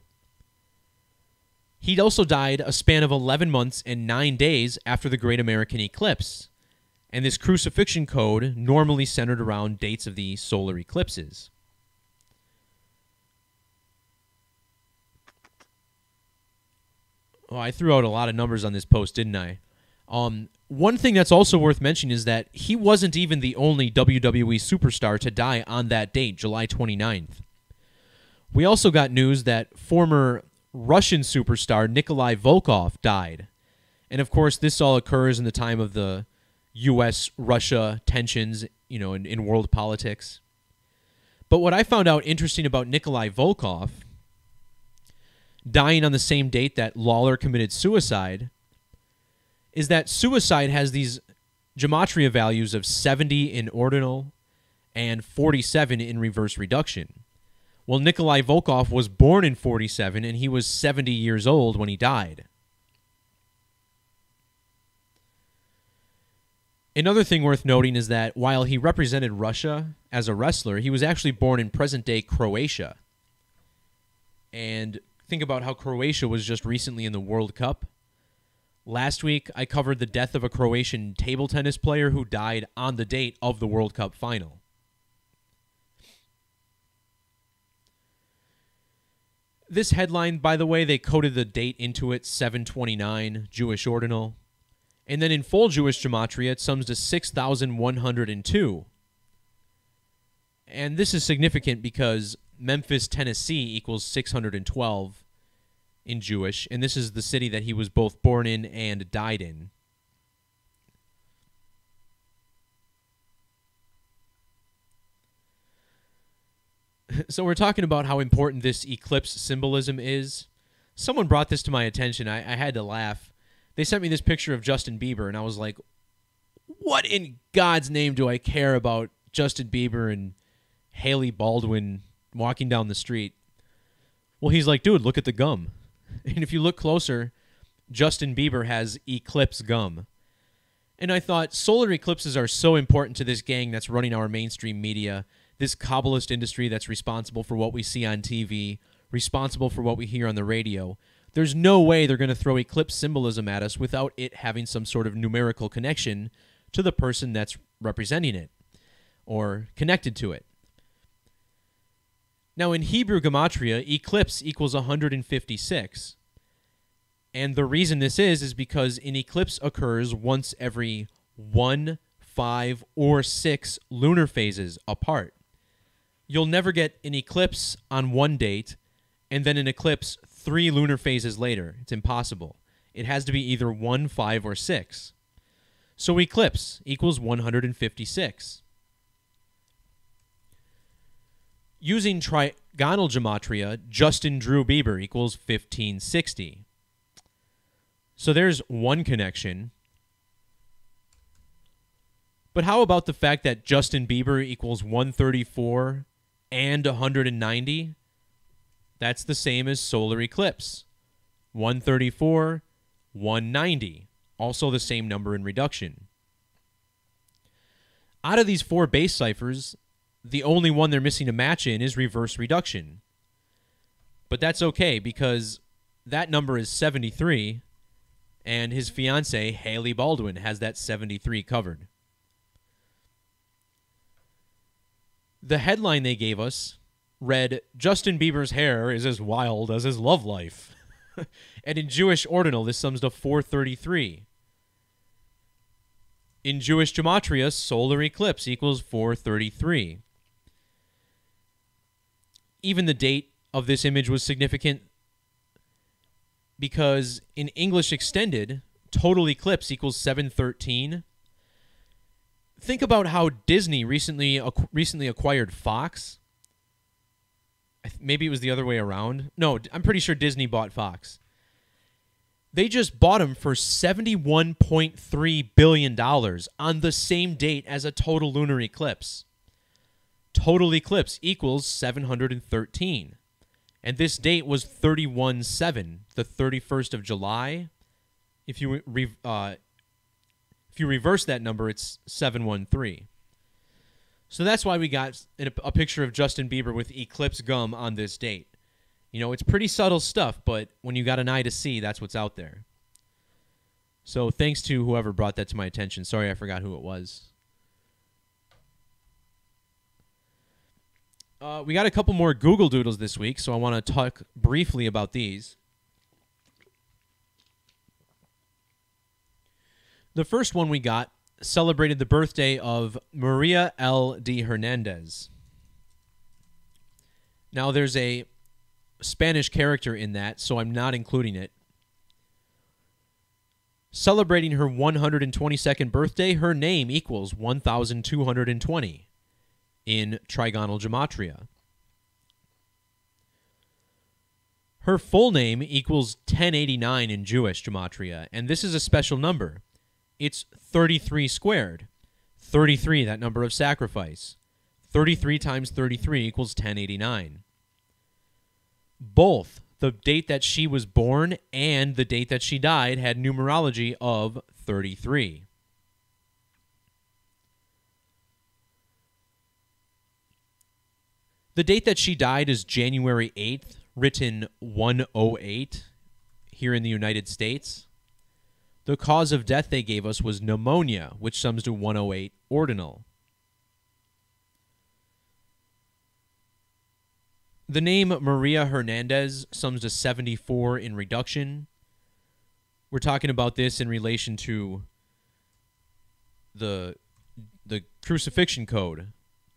He'd also died a span of 11 months and 9 days after the Great American Eclipse, and this crucifixion code normally centered around dates of the solar eclipses. Oh, I threw out a lot of numbers on this post, didn't I? One thing that's also worth mentioning is that he wasn't even the only WWE superstar to die on that date, July 29th. We also got news that former Russian superstar Nikolai Volkov died, And of course, this all occurs in the time of the U.S.-Russia tensions, in world politics. But what I found out interesting about Nikolai Volkov dying on the same date that Lawler committed suicide is that suicide has these gematria values of 70 in ordinal and 47 in reverse reduction. Well, Nikolai Volkov was born in 47, and he was 70 years old when he died. Another thing worth noting is that while he represented Russia as a wrestler, he was actually born in present-day Croatia. And think about how Croatia was just recently in the World Cup. Last week, I covered the death of a Croatian table tennis player who died on the date of the World Cup final. This headline, by the way, they coded the date into it, 729, Jewish ordinal. And then in full Jewish gematria, it sums to 6,102. And this is significant because Memphis, Tennessee equals 612 in Jewish, and this is the city that he was both born in and died in. So we're talking about how important this eclipse symbolism is. Someone brought this to my attention. I had to laugh. They sent me this picture of Justin Bieber, and I was like, what in God's name do I care about Justin Bieber and Haley Baldwin walking down the street? Well, he's like, dude, look at the gum. And if you look closer, Justin Bieber has eclipse gum. And I thought, solar eclipses are so important to this gang that's running our mainstream media, this Kabbalist industry that's responsible for what we see on TV, responsible for what we hear on the radio. There's no way they're going to throw eclipse symbolism at us without it having some sort of numerical connection to the person that's representing it or connected to it. Now, in Hebrew Gematria, eclipse equals 156. And the reason this is because an eclipse occurs once every 1, 5, or 6 lunar phases apart. You'll never get an eclipse on one date and then an eclipse 3 lunar phases later. It's impossible. It has to be either 1, 5, or 6. So eclipse equals 156. Using trigonal gematria, Justin Drew Bieber equals 1560. So there's one connection. But how about the fact that Justin Bieber equals 134 and 190? That's the same as solar eclipse. 134, 190. Also the same number in reduction. Out of these 4 base ciphers, the only one they're missing a match in is reverse reduction. But that's okay because that number is 73, and his fiancée, Haley Baldwin, has that 73 covered. The headline they gave us read, Justin Bieber's hair is as wild as his love life. And in Jewish ordinal, this sums to 433. In Jewish gematria, solar eclipse equals 433. Even the date of this image was significant because in English extended, total eclipse equals 713. Think about how Disney recently acquired Fox. Maybe it was the other way around. No, I'm pretty sure Disney bought Fox. They just bought them for $71.3 billion on the same date as a total lunar eclipse. Total eclipse equals 713. And this date was 31/7, the 31st of July. If you reverse that number, it's 713. So that's why we got a picture of Justin Bieber with eclipse gum on this date. You know, it's pretty subtle stuff, but when you got an eye to see, that's what's out there. So thanks to whoever brought that to my attention. Sorry, I forgot who it was. We got a couple more Google Doodles this week, so I want to talk briefly about these. The first one we got celebrated the birthday of Maria L. D. Hernandez. Now, there's a Spanish character in that, so I'm not including it. Celebrating her 122nd birthday, her name equals 1,220 in trigonal gematria. Her full name equals 1089 in Jewish gematria, and this is a special number. It's 33 squared. 33, that number of sacrifice. 33 times 33 equals 1089. Both the date that she was born and the date that she died had numerology of 33. The date that she died is January 8th, written 108 here in the United States. The cause of death they gave us was pneumonia, which sums to 108 ordinal. The name Maria Hernandez sums to 74 in reduction. We're talking about this in relation to the crucifixion code,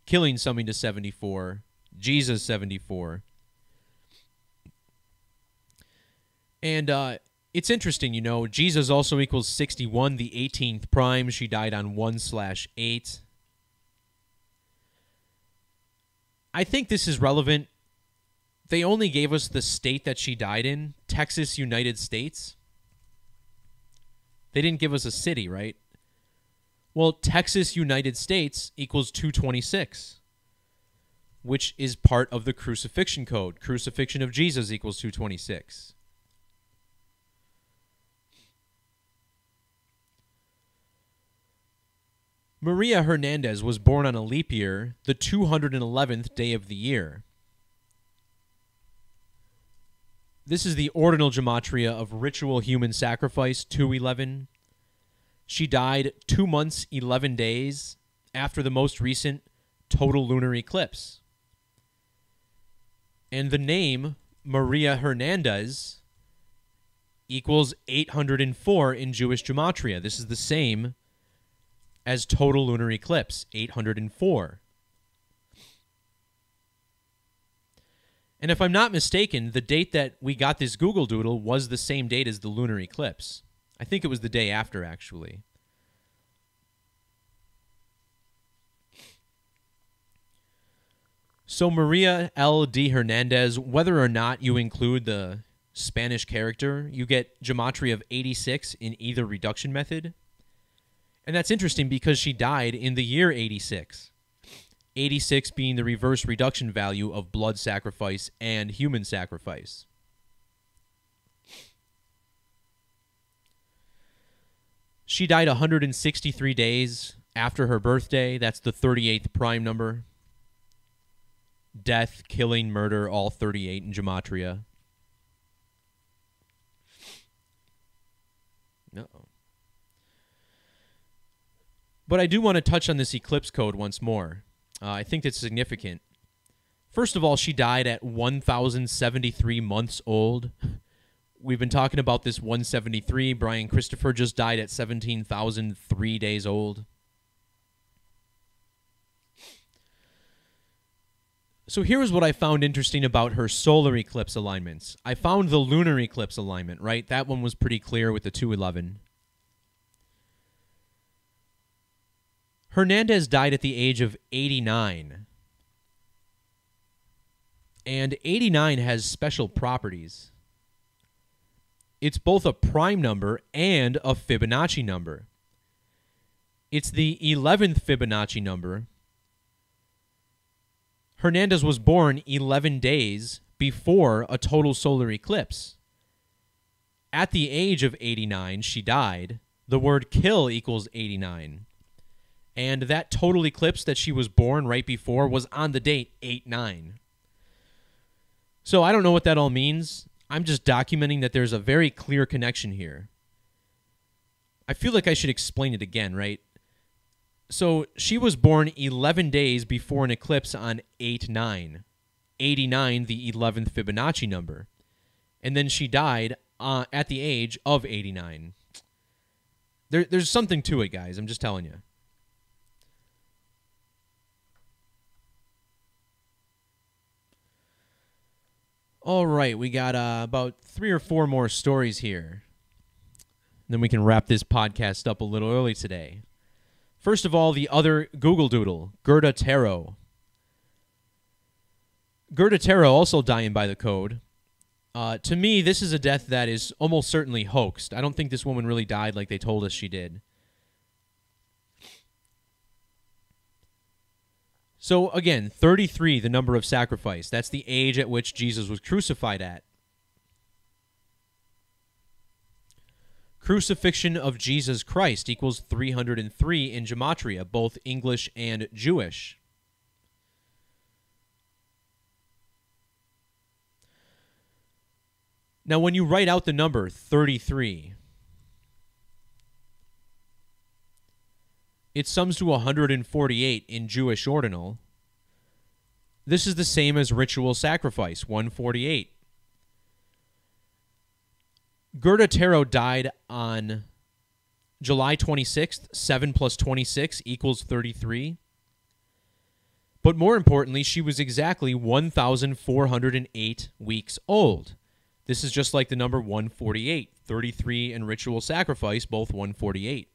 killing something to 74, Jesus 74. And it's interesting, you know, Jesus also equals 61, the 18th prime. She died on 1/8. I think this is relevant. They only gave us the state that she died in, Texas, United States. They didn't give us a city, right? Well, Texas, United States equals 226, which is part of the crucifixion code. Crucifixion of Jesus equals 226. Maria Hernandez was born on a leap year, the 211th day of the year. This is the ordinal gematria of ritual human sacrifice, 211. She died 2 months, 11 days after the most recent total lunar eclipse. And the name Maria Hernandez equals 804 in Jewish gematria. This is the same as total lunar eclipse, 804. And if I'm not mistaken, the date that we got this Google Doodle was the same date as the lunar eclipse. I think it was the day after, actually. So Maria L. D. Hernandez, whether or not you include the Spanish character, you get gematria of 86 in either reduction method. And that's interesting because she died in the year 86. 86 being the reverse reduction value of blood sacrifice and human sacrifice. She died 163 days after her birthday. That's the 38th prime number. Death, killing, murder, all 38 in gematria. Uh-oh. But I do want to touch on this eclipse code once more. I think that's significant. First of all, she died at 1,073 months old. We've been talking about this 173. Brian Christopher just died at 17,003 days old. So here's what I found interesting about her solar eclipse alignments. I found the lunar eclipse alignment, right? That one was pretty clear with the 211. Hernandez died at the age of 89. And 89 has special properties. It's both a prime number and a Fibonacci number. It's the 11th Fibonacci number. Hernandez was born 11 days before a total solar eclipse. At the age of 89, she died. The word kill equals 89. And that total eclipse that she was born right before was on the date 8/9. So I don't know what that all means. I'm just documenting that there's a very clear connection here. I feel like I should explain it again, right? So she was born 11 days before an eclipse on 8/9. 89, the 11th Fibonacci number. And then she died at the age of 89. There's something to it, guys. I'm just telling you. All right, we got about 3 or 4 more stories here. Then we can wrap this podcast up a little early today. First of all, the other Google Doodle, Gerda Taro. Gerda Taro also dying by the code. To me, this is a death that is almost certainly hoaxed. I don't think this woman really died like they told us she did. So again, 33, the number of sacrifice. That's the age at which Jesus was crucified at. Crucifixion of Jesus Christ equals 303 in Gematria, both English and Jewish. Now, when you write out the number 33, it sums to 148 in Jewish ordinal. This is the same as ritual sacrifice, 148. Gerda Taro died on July 26th. 7 plus 26 equals 33. But more importantly, she was exactly 1,408 weeks old. This is just like the number 148. 33 and ritual sacrifice, both 148.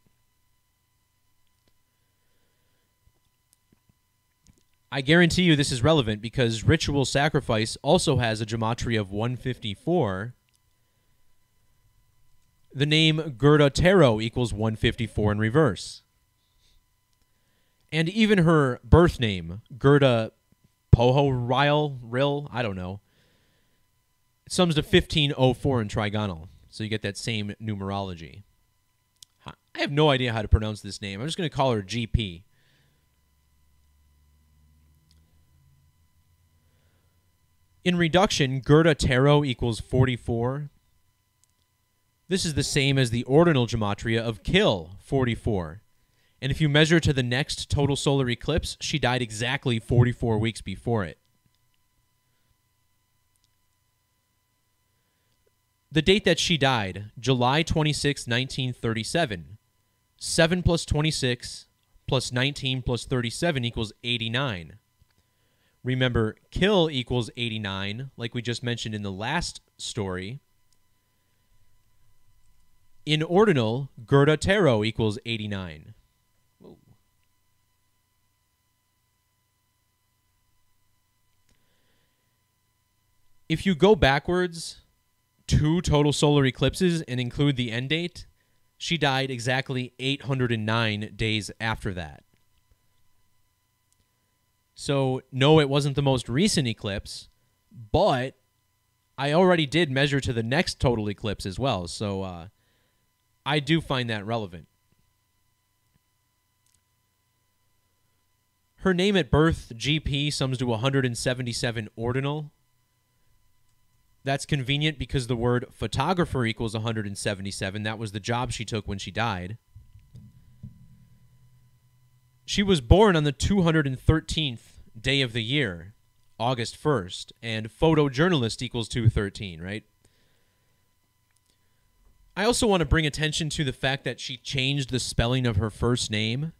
I guarantee you this is relevant because ritual sacrifice also has a gematria of 154. The name Gerda Taro equals 154 in reverse. And even her birth name, Gerda Poho-Ril, I don't know, it sums to 1504 in trigonal. So you get that same numerology. I have no idea how to pronounce this name. I'm just going to call her GP. In reduction, Gerda Taro equals 44. This is the same as the ordinal gematria of Kill, 44. And if you measure to the next total solar eclipse, she died exactly 44 weeks before it. The date that she died, July 26, 1937. 7 plus 26 plus 19 plus 37 equals 89. Remember, Kill equals 89, like we just mentioned in the last story. In ordinal, Gerda Taro equals 89. Whoa. If you go backwards 2 total solar eclipses and include the end date, she died exactly 809 days after that. So, no, it wasn't the most recent eclipse, but I already did measure to the next total eclipse as well, so I do find that relevant. Her name at birth, GP, sums to 177 ordinal. That's convenient because the word photographer equals 177. That was the job she took when she died. She was born on the 213th day of the year, August 1st, and photojournalist equals 213, right? I also want to bring attention to the fact that she changed the spelling of her first name.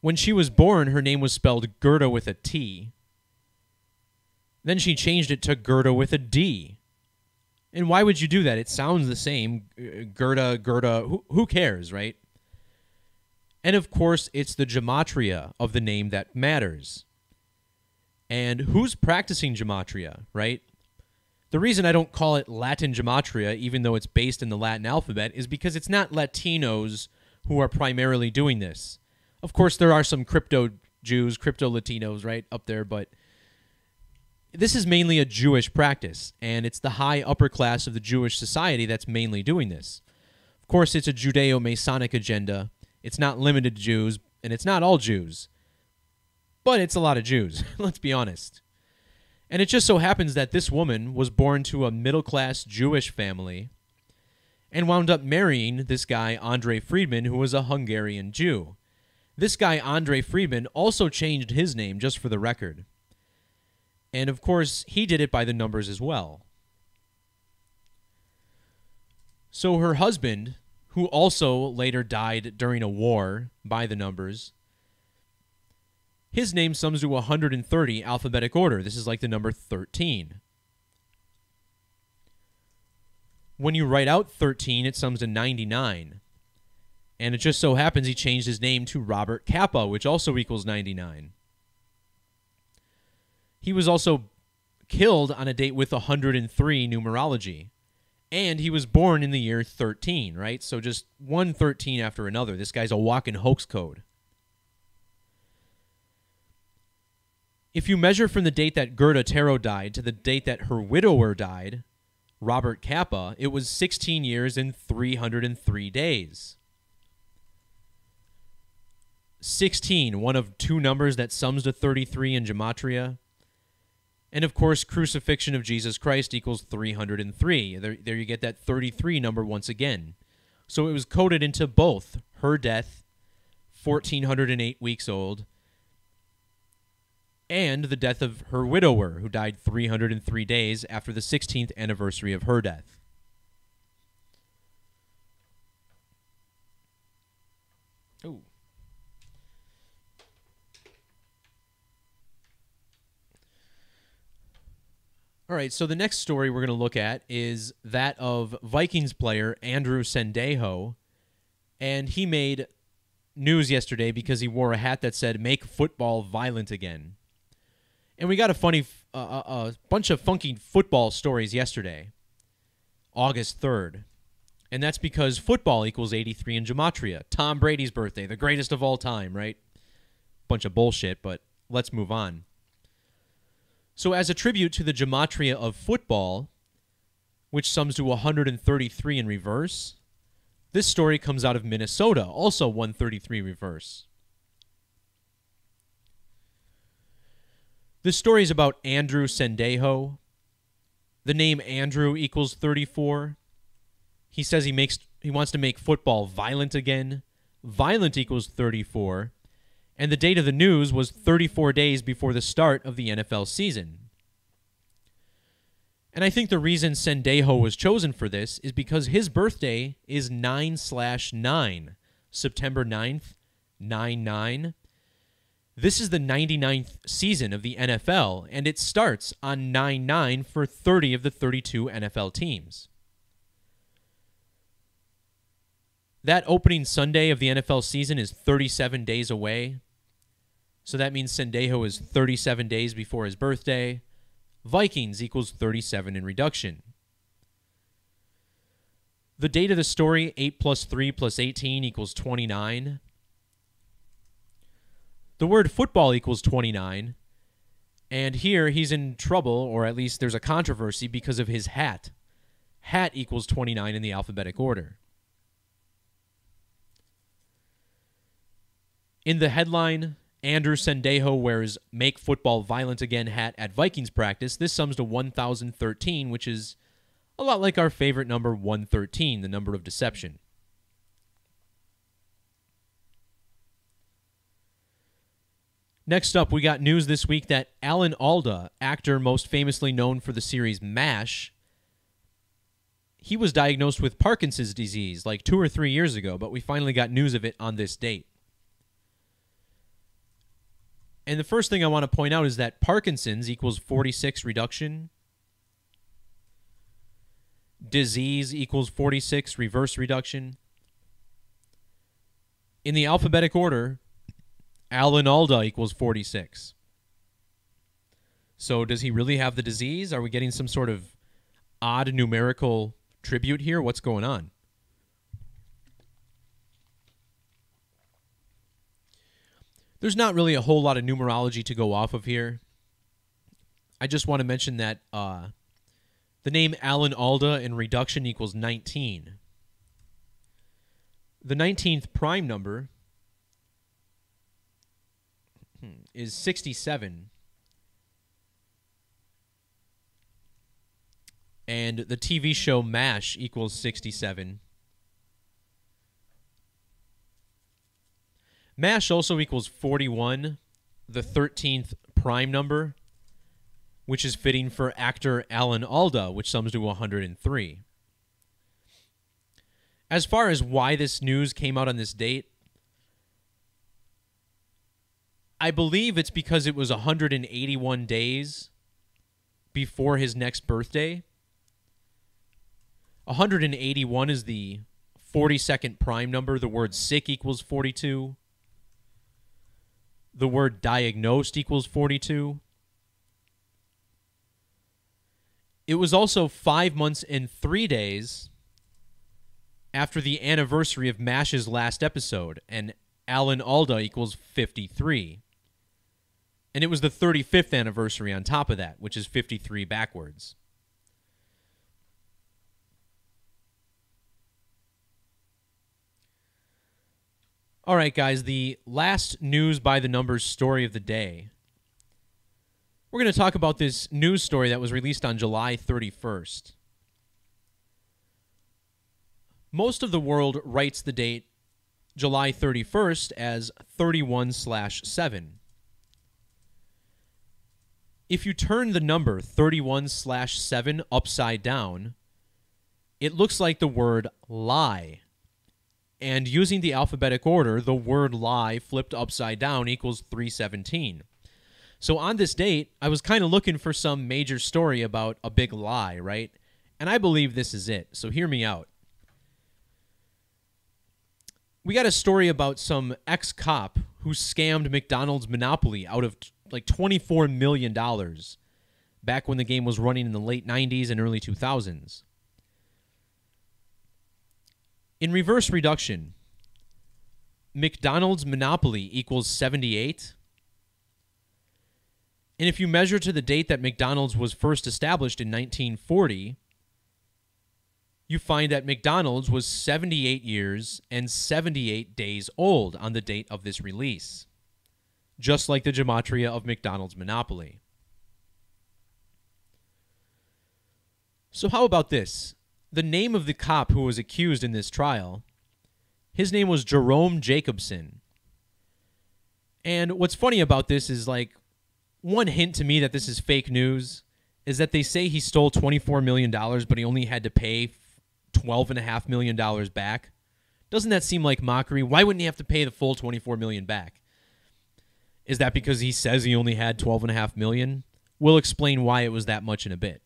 When she was born, her name was spelled Gerda with a T. Then she changed it to Gerda with a D. And why would you do that? It sounds the same. Gerda, who cares, right? And of course, it's the gematria of the name that matters. And who's practicing gematria, right? The reason I don't call it Latin gematria, even though it's based in the Latin alphabet, is because it's not Latinos who are primarily doing this. Of course, there are some crypto Jews, crypto Latinos, right, up there, but this is mainly a Jewish practice, and it's the high upper class of the Jewish society that's mainly doing this. Of course, it's a Judeo-Masonic agenda. It's not limited to Jews, and it's not all Jews. But it's a lot of Jews, let's be honest. And it just so happens that this woman was born to a middle-class Jewish family and wound up marrying this guy, Andre Friedman, who was a Hungarian Jew. This guy, Andre Friedman, also changed his name, just for the record. And, of course, he did it by the numbers as well. So her husband, who also later died during a war by the numbers, his name sums to 130 alphabetic order. This is like the number 13. When you write out 13, it sums to 99. And it just so happens he changed his name to Robert Capa, which also equals 99. He was also killed on a date with 103 numerology. And he was born in the year 13, right? So just one 13 after another. This guy's a walking hoax code. If you measure from the date that Gerda Taro died to the date that her widower died, Robert Capa, it was 16 years and 303 days. 16, one of two numbers that sums to 33 in Gematria. And of course, crucifixion of Jesus Christ equals 303. There you get that 33 number once again. So it was coded into both her death, 1408 weeks old, and the death of her widower, who died 303 days after the 16th anniversary of her death. Oh. All right, so the next story we're going to look at is that of Vikings player Andrew Sendejo, and he made news yesterday because he wore a hat that said, "Make football violent again." And we got a bunch of funky football stories yesterday, August 3rd. And that's because football equals 83 in Gematria. Tom Brady's birthday, the greatest of all time, right? Bunch of bullshit, but let's move on. So as a tribute to the Gematria of football, which sums to 133 in reverse, this story comes out of Minnesota, also 133 reverse. This story is about Andrew Sendejo. The name Andrew equals 34. He says he wants to make football violent again. Violent equals 34. And the date of the news was 34 days before the start of the NFL season. And I think the reason Sendejo was chosen for this is because his birthday is 9/9, September 9th, 9/9. This is the 99th season of the NFL, and it starts on 9/9 for 30 of the 32 NFL teams. That opening Sunday of the NFL season is 37 days away. So that means Sendejo is 37 days before his birthday. Vikings equals 37 in reduction. The date of the story, 8 plus 3 plus 18 equals 29. The word football equals 29. And here he's in trouble, or at least there's a controversy because of his hat. Hat equals 29 in the alphabetic order. In the headline, Andrew Sendejo wears "Make Football Violent Again" hat at Vikings practice. This sums to 1,013, which is a lot like our favorite number 113, the number of deception. Next up, we got news this week that Alan Alda, actor most famously known for the series MASH, he was diagnosed with Parkinson's disease like 2 or 3 years ago, but we finally got news of it on this date. And the first thing I want to point out is that Parkinson's equals 46 reduction. Disease equals 46 reverse reduction. In the alphabetic order, Alan Alda equals 46. So does he really have the disease? Are we getting some sort of odd numerical tribute here? What's going on? There's not really a whole lot of numerology to go off of here. I just want to mention that the name Alan Alda in reduction equals 19. The 19th prime number is 67. And the TV show MASH equals 67. MASH also equals 41, the 13th prime number, which is fitting for actor Alan Alda, which sums to 103. As far as why this news came out on this date, I believe it's because it was 181 days before his next birthday. 181 is the 42nd prime number. The word sick equals 42. The word diagnosed equals 42. It was also 5 months and 3 days after the anniversary of MASH's last episode, and Alan Alda equals 53. And it was the 35th anniversary on top of that, which is 53 backwards. All right, guys, the last news by the numbers story of the day. We're going to talk about this news story that was released on July 31st. Most of the world writes the date July 31st as 31/7. If you turn the number 31/7 upside down, it looks like the word lie. And using the alphabetic order, the word lie flipped upside down equals 317. So on this date, I was kind of looking for some major story about a big lie, right? And I believe this is it. So hear me out. We got a story about some ex-cop who scammed McDonald's Monopoly out of like $24 million back when the game was running in the late 90s and early 2000s. In reverse reduction, McDonald's Monopoly equals 78. And if you measure to the date that McDonald's was first established in 1940, you find that McDonald's was 78 years and 78 days old on the date of this release, just like the Gematria of McDonald's Monopoly. So how about this? The name of the cop who was accused in this trial, his name was Jerome Jacobson. And what's funny about this is, like, one hint to me that this is fake news is that they say he stole $24 million, but he only had to pay $12.5 million back. Doesn't that seem like mockery? Why wouldn't he have to pay the full $24 million back? Is that because he says he only had $12.5 million? We'll explain why it was that much in a bit.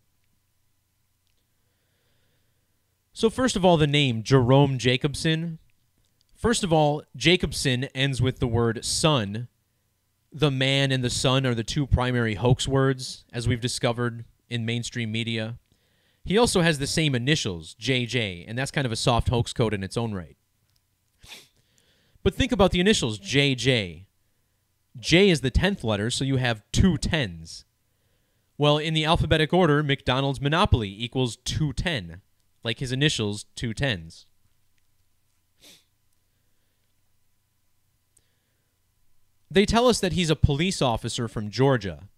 So first of all, the name Jerome Jacobson. First of all, Jacobson ends with the word son. The man and the son are the two primary hoax words, as we've discovered in mainstream media. He also has the same initials, JJ, and that's kind of a soft hoax code in its own right. But think about the initials, JJ. J is the 10th letter, so you have two tens. Well, in the alphabetic order, McDonald's Monopoly equals 210. Like his initials, 2 tens. They tell us that he's a police officer from Georgia.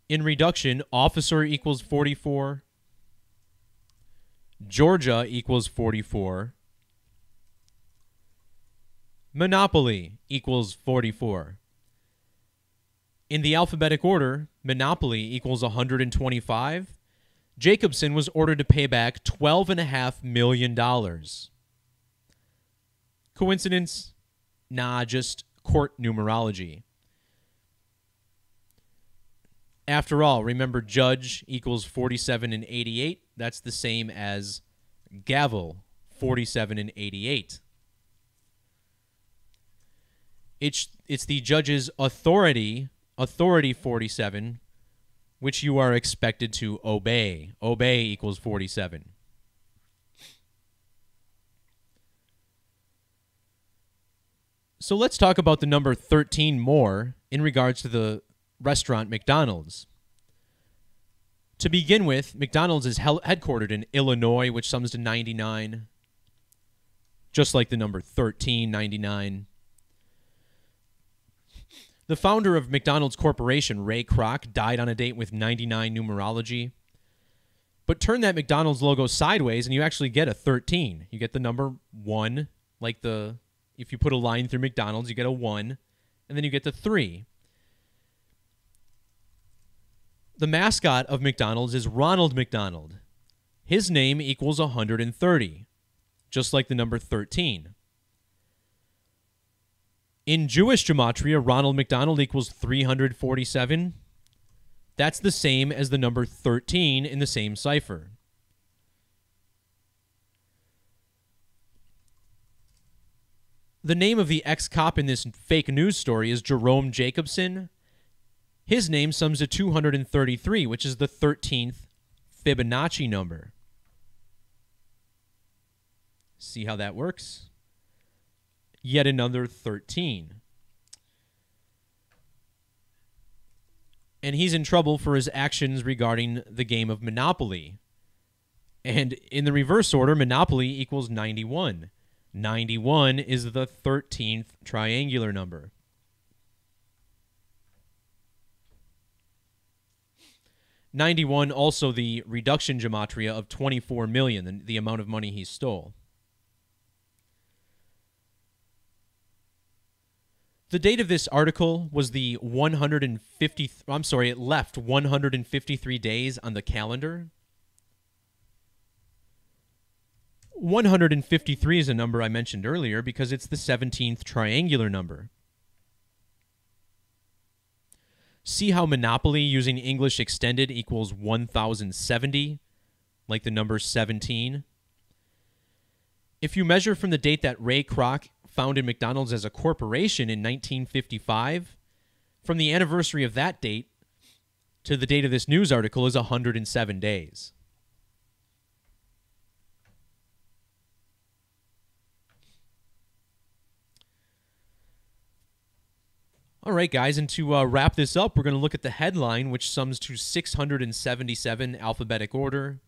In reduction, officer equals 44. Georgia equals 44. Monopoly equals 44. In the alphabetic order, Monopoly equals 125. Jacobson was ordered to pay back $12.5 million. Coincidence? Nah, just court numerology. After all, remember judge equals 47 and 88. That's the same as gavel, 47 and 88. It's the judge's authority 47, which you are expected to obey. Obey equals 47. So let's talk about the number 13 more in regards to the restaurant McDonald's. To begin with, McDonald's is headquartered in Illinois, which sums to 99, just like the number 1399. The founder of McDonald's Corporation, Ray Kroc, died on a date with 99 numerology. But turn that McDonald's logo sideways and you actually get a 13. You get the number 1, like if you put a line through McDonald's, you get a 1, and then you get the 3. The mascot of McDonald's is Ronald McDonald. His name equals 130, just like the number 13. In Jewish gematria, Ronald McDonald equals 347. That's the same as the number 13 in the same cipher. The name of the ex-cop in this fake news story is Jerome Jacobson. His name sums to 233, which is the 13th Fibonacci number. See how that works? Yet another 13. And he's in trouble for his actions regarding the game of Monopoly. And in the reverse order, Monopoly equals 91. 91 is the 13th triangular number. '91 also the reduction gematria of 24 million, the amount of money he stole. The date of this article was the 150. I'm sorry, it left 153 days on the calendar. 153 is a number I mentioned earlier because it's the 17th triangular number. See how Monopoly using English extended equals 1070, like the number 17? If you measure from the date that Ray Kroc founded McDonald's as a corporation in 1955, from the anniversary of that date to the date of this news article is 107 days. All right, guys, and to wrap this up, we're going to look at the headline, which sums to 677 alphabetic order.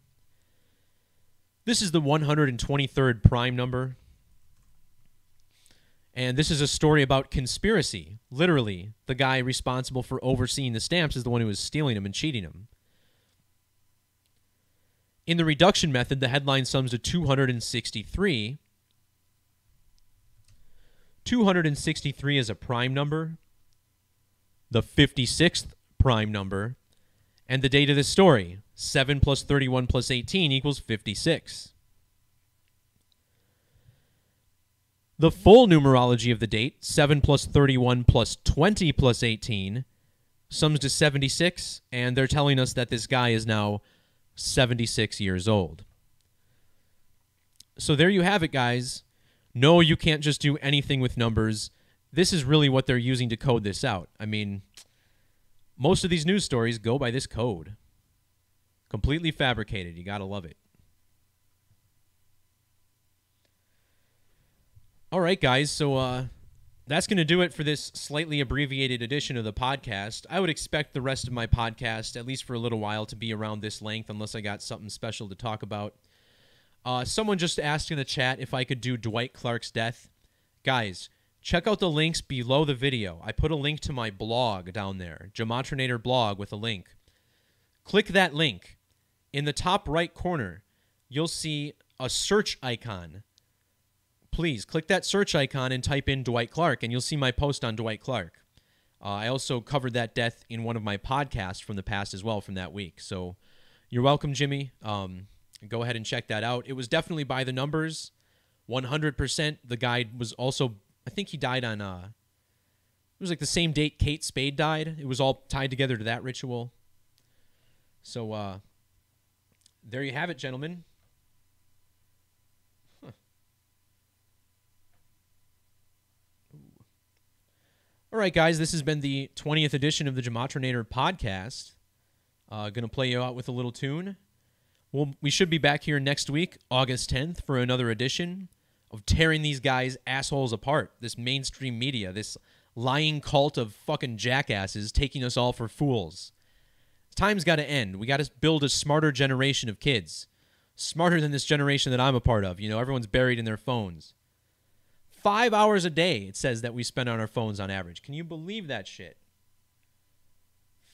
This is the 123rd prime number. And this is a story about conspiracy. Literally, the guy responsible for overseeing the stamps is the one who was stealing them and cheating them. In the reduction method, the headline sums to 263. 263 is a prime number, the 56th prime number, and the date of this story, 7 plus 31 plus 18 equals 56. The full numerology of the date, 7 plus 31 plus 20 plus 18, sums to 76, and they're telling us that this guy is now 76 years old. So there you have it, guys. No, you can't just do anything with numbers. This is really what they're using to code this out. I mean, most of these news stories go by this code. Completely fabricated. You gotta love it. All right, guys, so that's going to do it for this slightly abbreviated edition of the podcast. I would expect the rest of my podcast, at least for a little while, to be around this length unless I got something special to talk about. Someone just asked in the chat if I could do Dwight Clark's death. Guys, check out the links below the video. I put a link to my blog down there, Gematrinator blog with a link. Click that link. In the top right corner, you'll see a search icon. Please click that search icon and type in Dwight Clark, and you'll see my post on Dwight Clark. I also covered that death in one of my podcasts from the past as well from that week. So you're welcome, Jimmy. Go ahead and check that out. It was definitely by the numbers, 100%. The guy was also, I think he died on, it was like the same date Kate Spade died. It was all tied together to that ritual. So there you have it, gentlemen. All right, guys, this has been the 20th edition of the Gematrinator podcast. Going to play you out with a little tune. We should be back here next week, August 10th, for another edition of tearing these guys' assholes apart. This mainstream media, this lying cult of fucking jackasses taking us all for fools. Time's got to end. We got to build a smarter generation of kids. Smarter than this generation that I'm a part of. You know, everyone's buried in their phones. 5 hours a day, it says, that we spend on our phones on average. Can you believe that shit?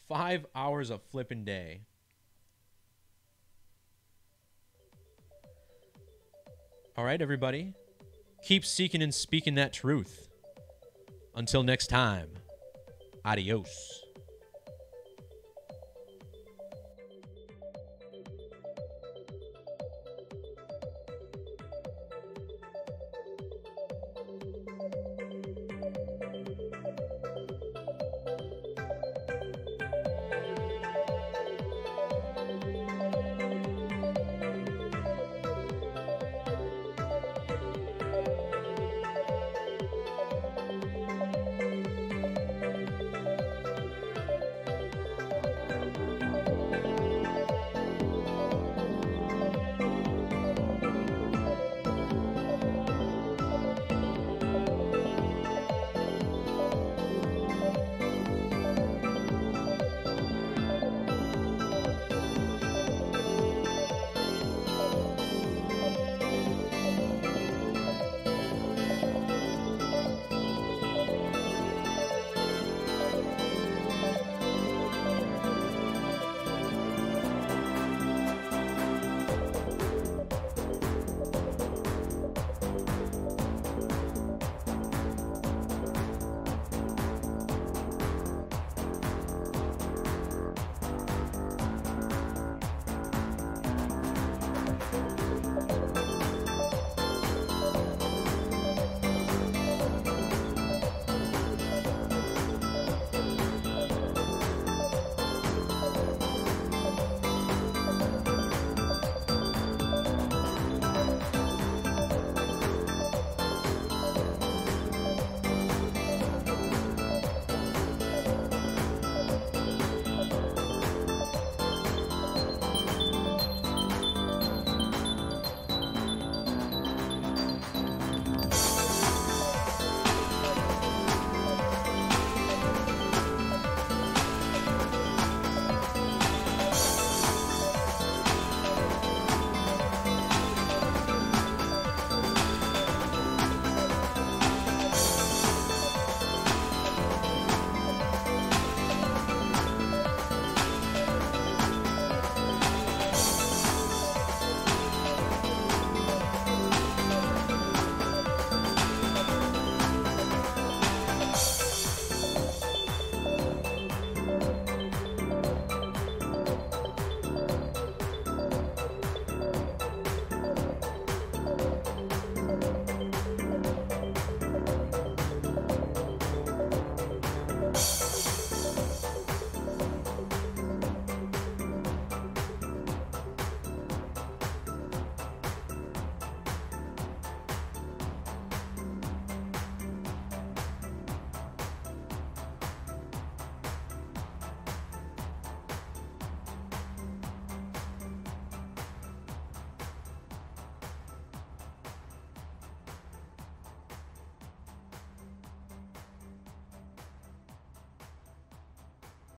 5 hours a flippin' day. All right, everybody. Keep seeking and speaking that truth. Until next time, adios.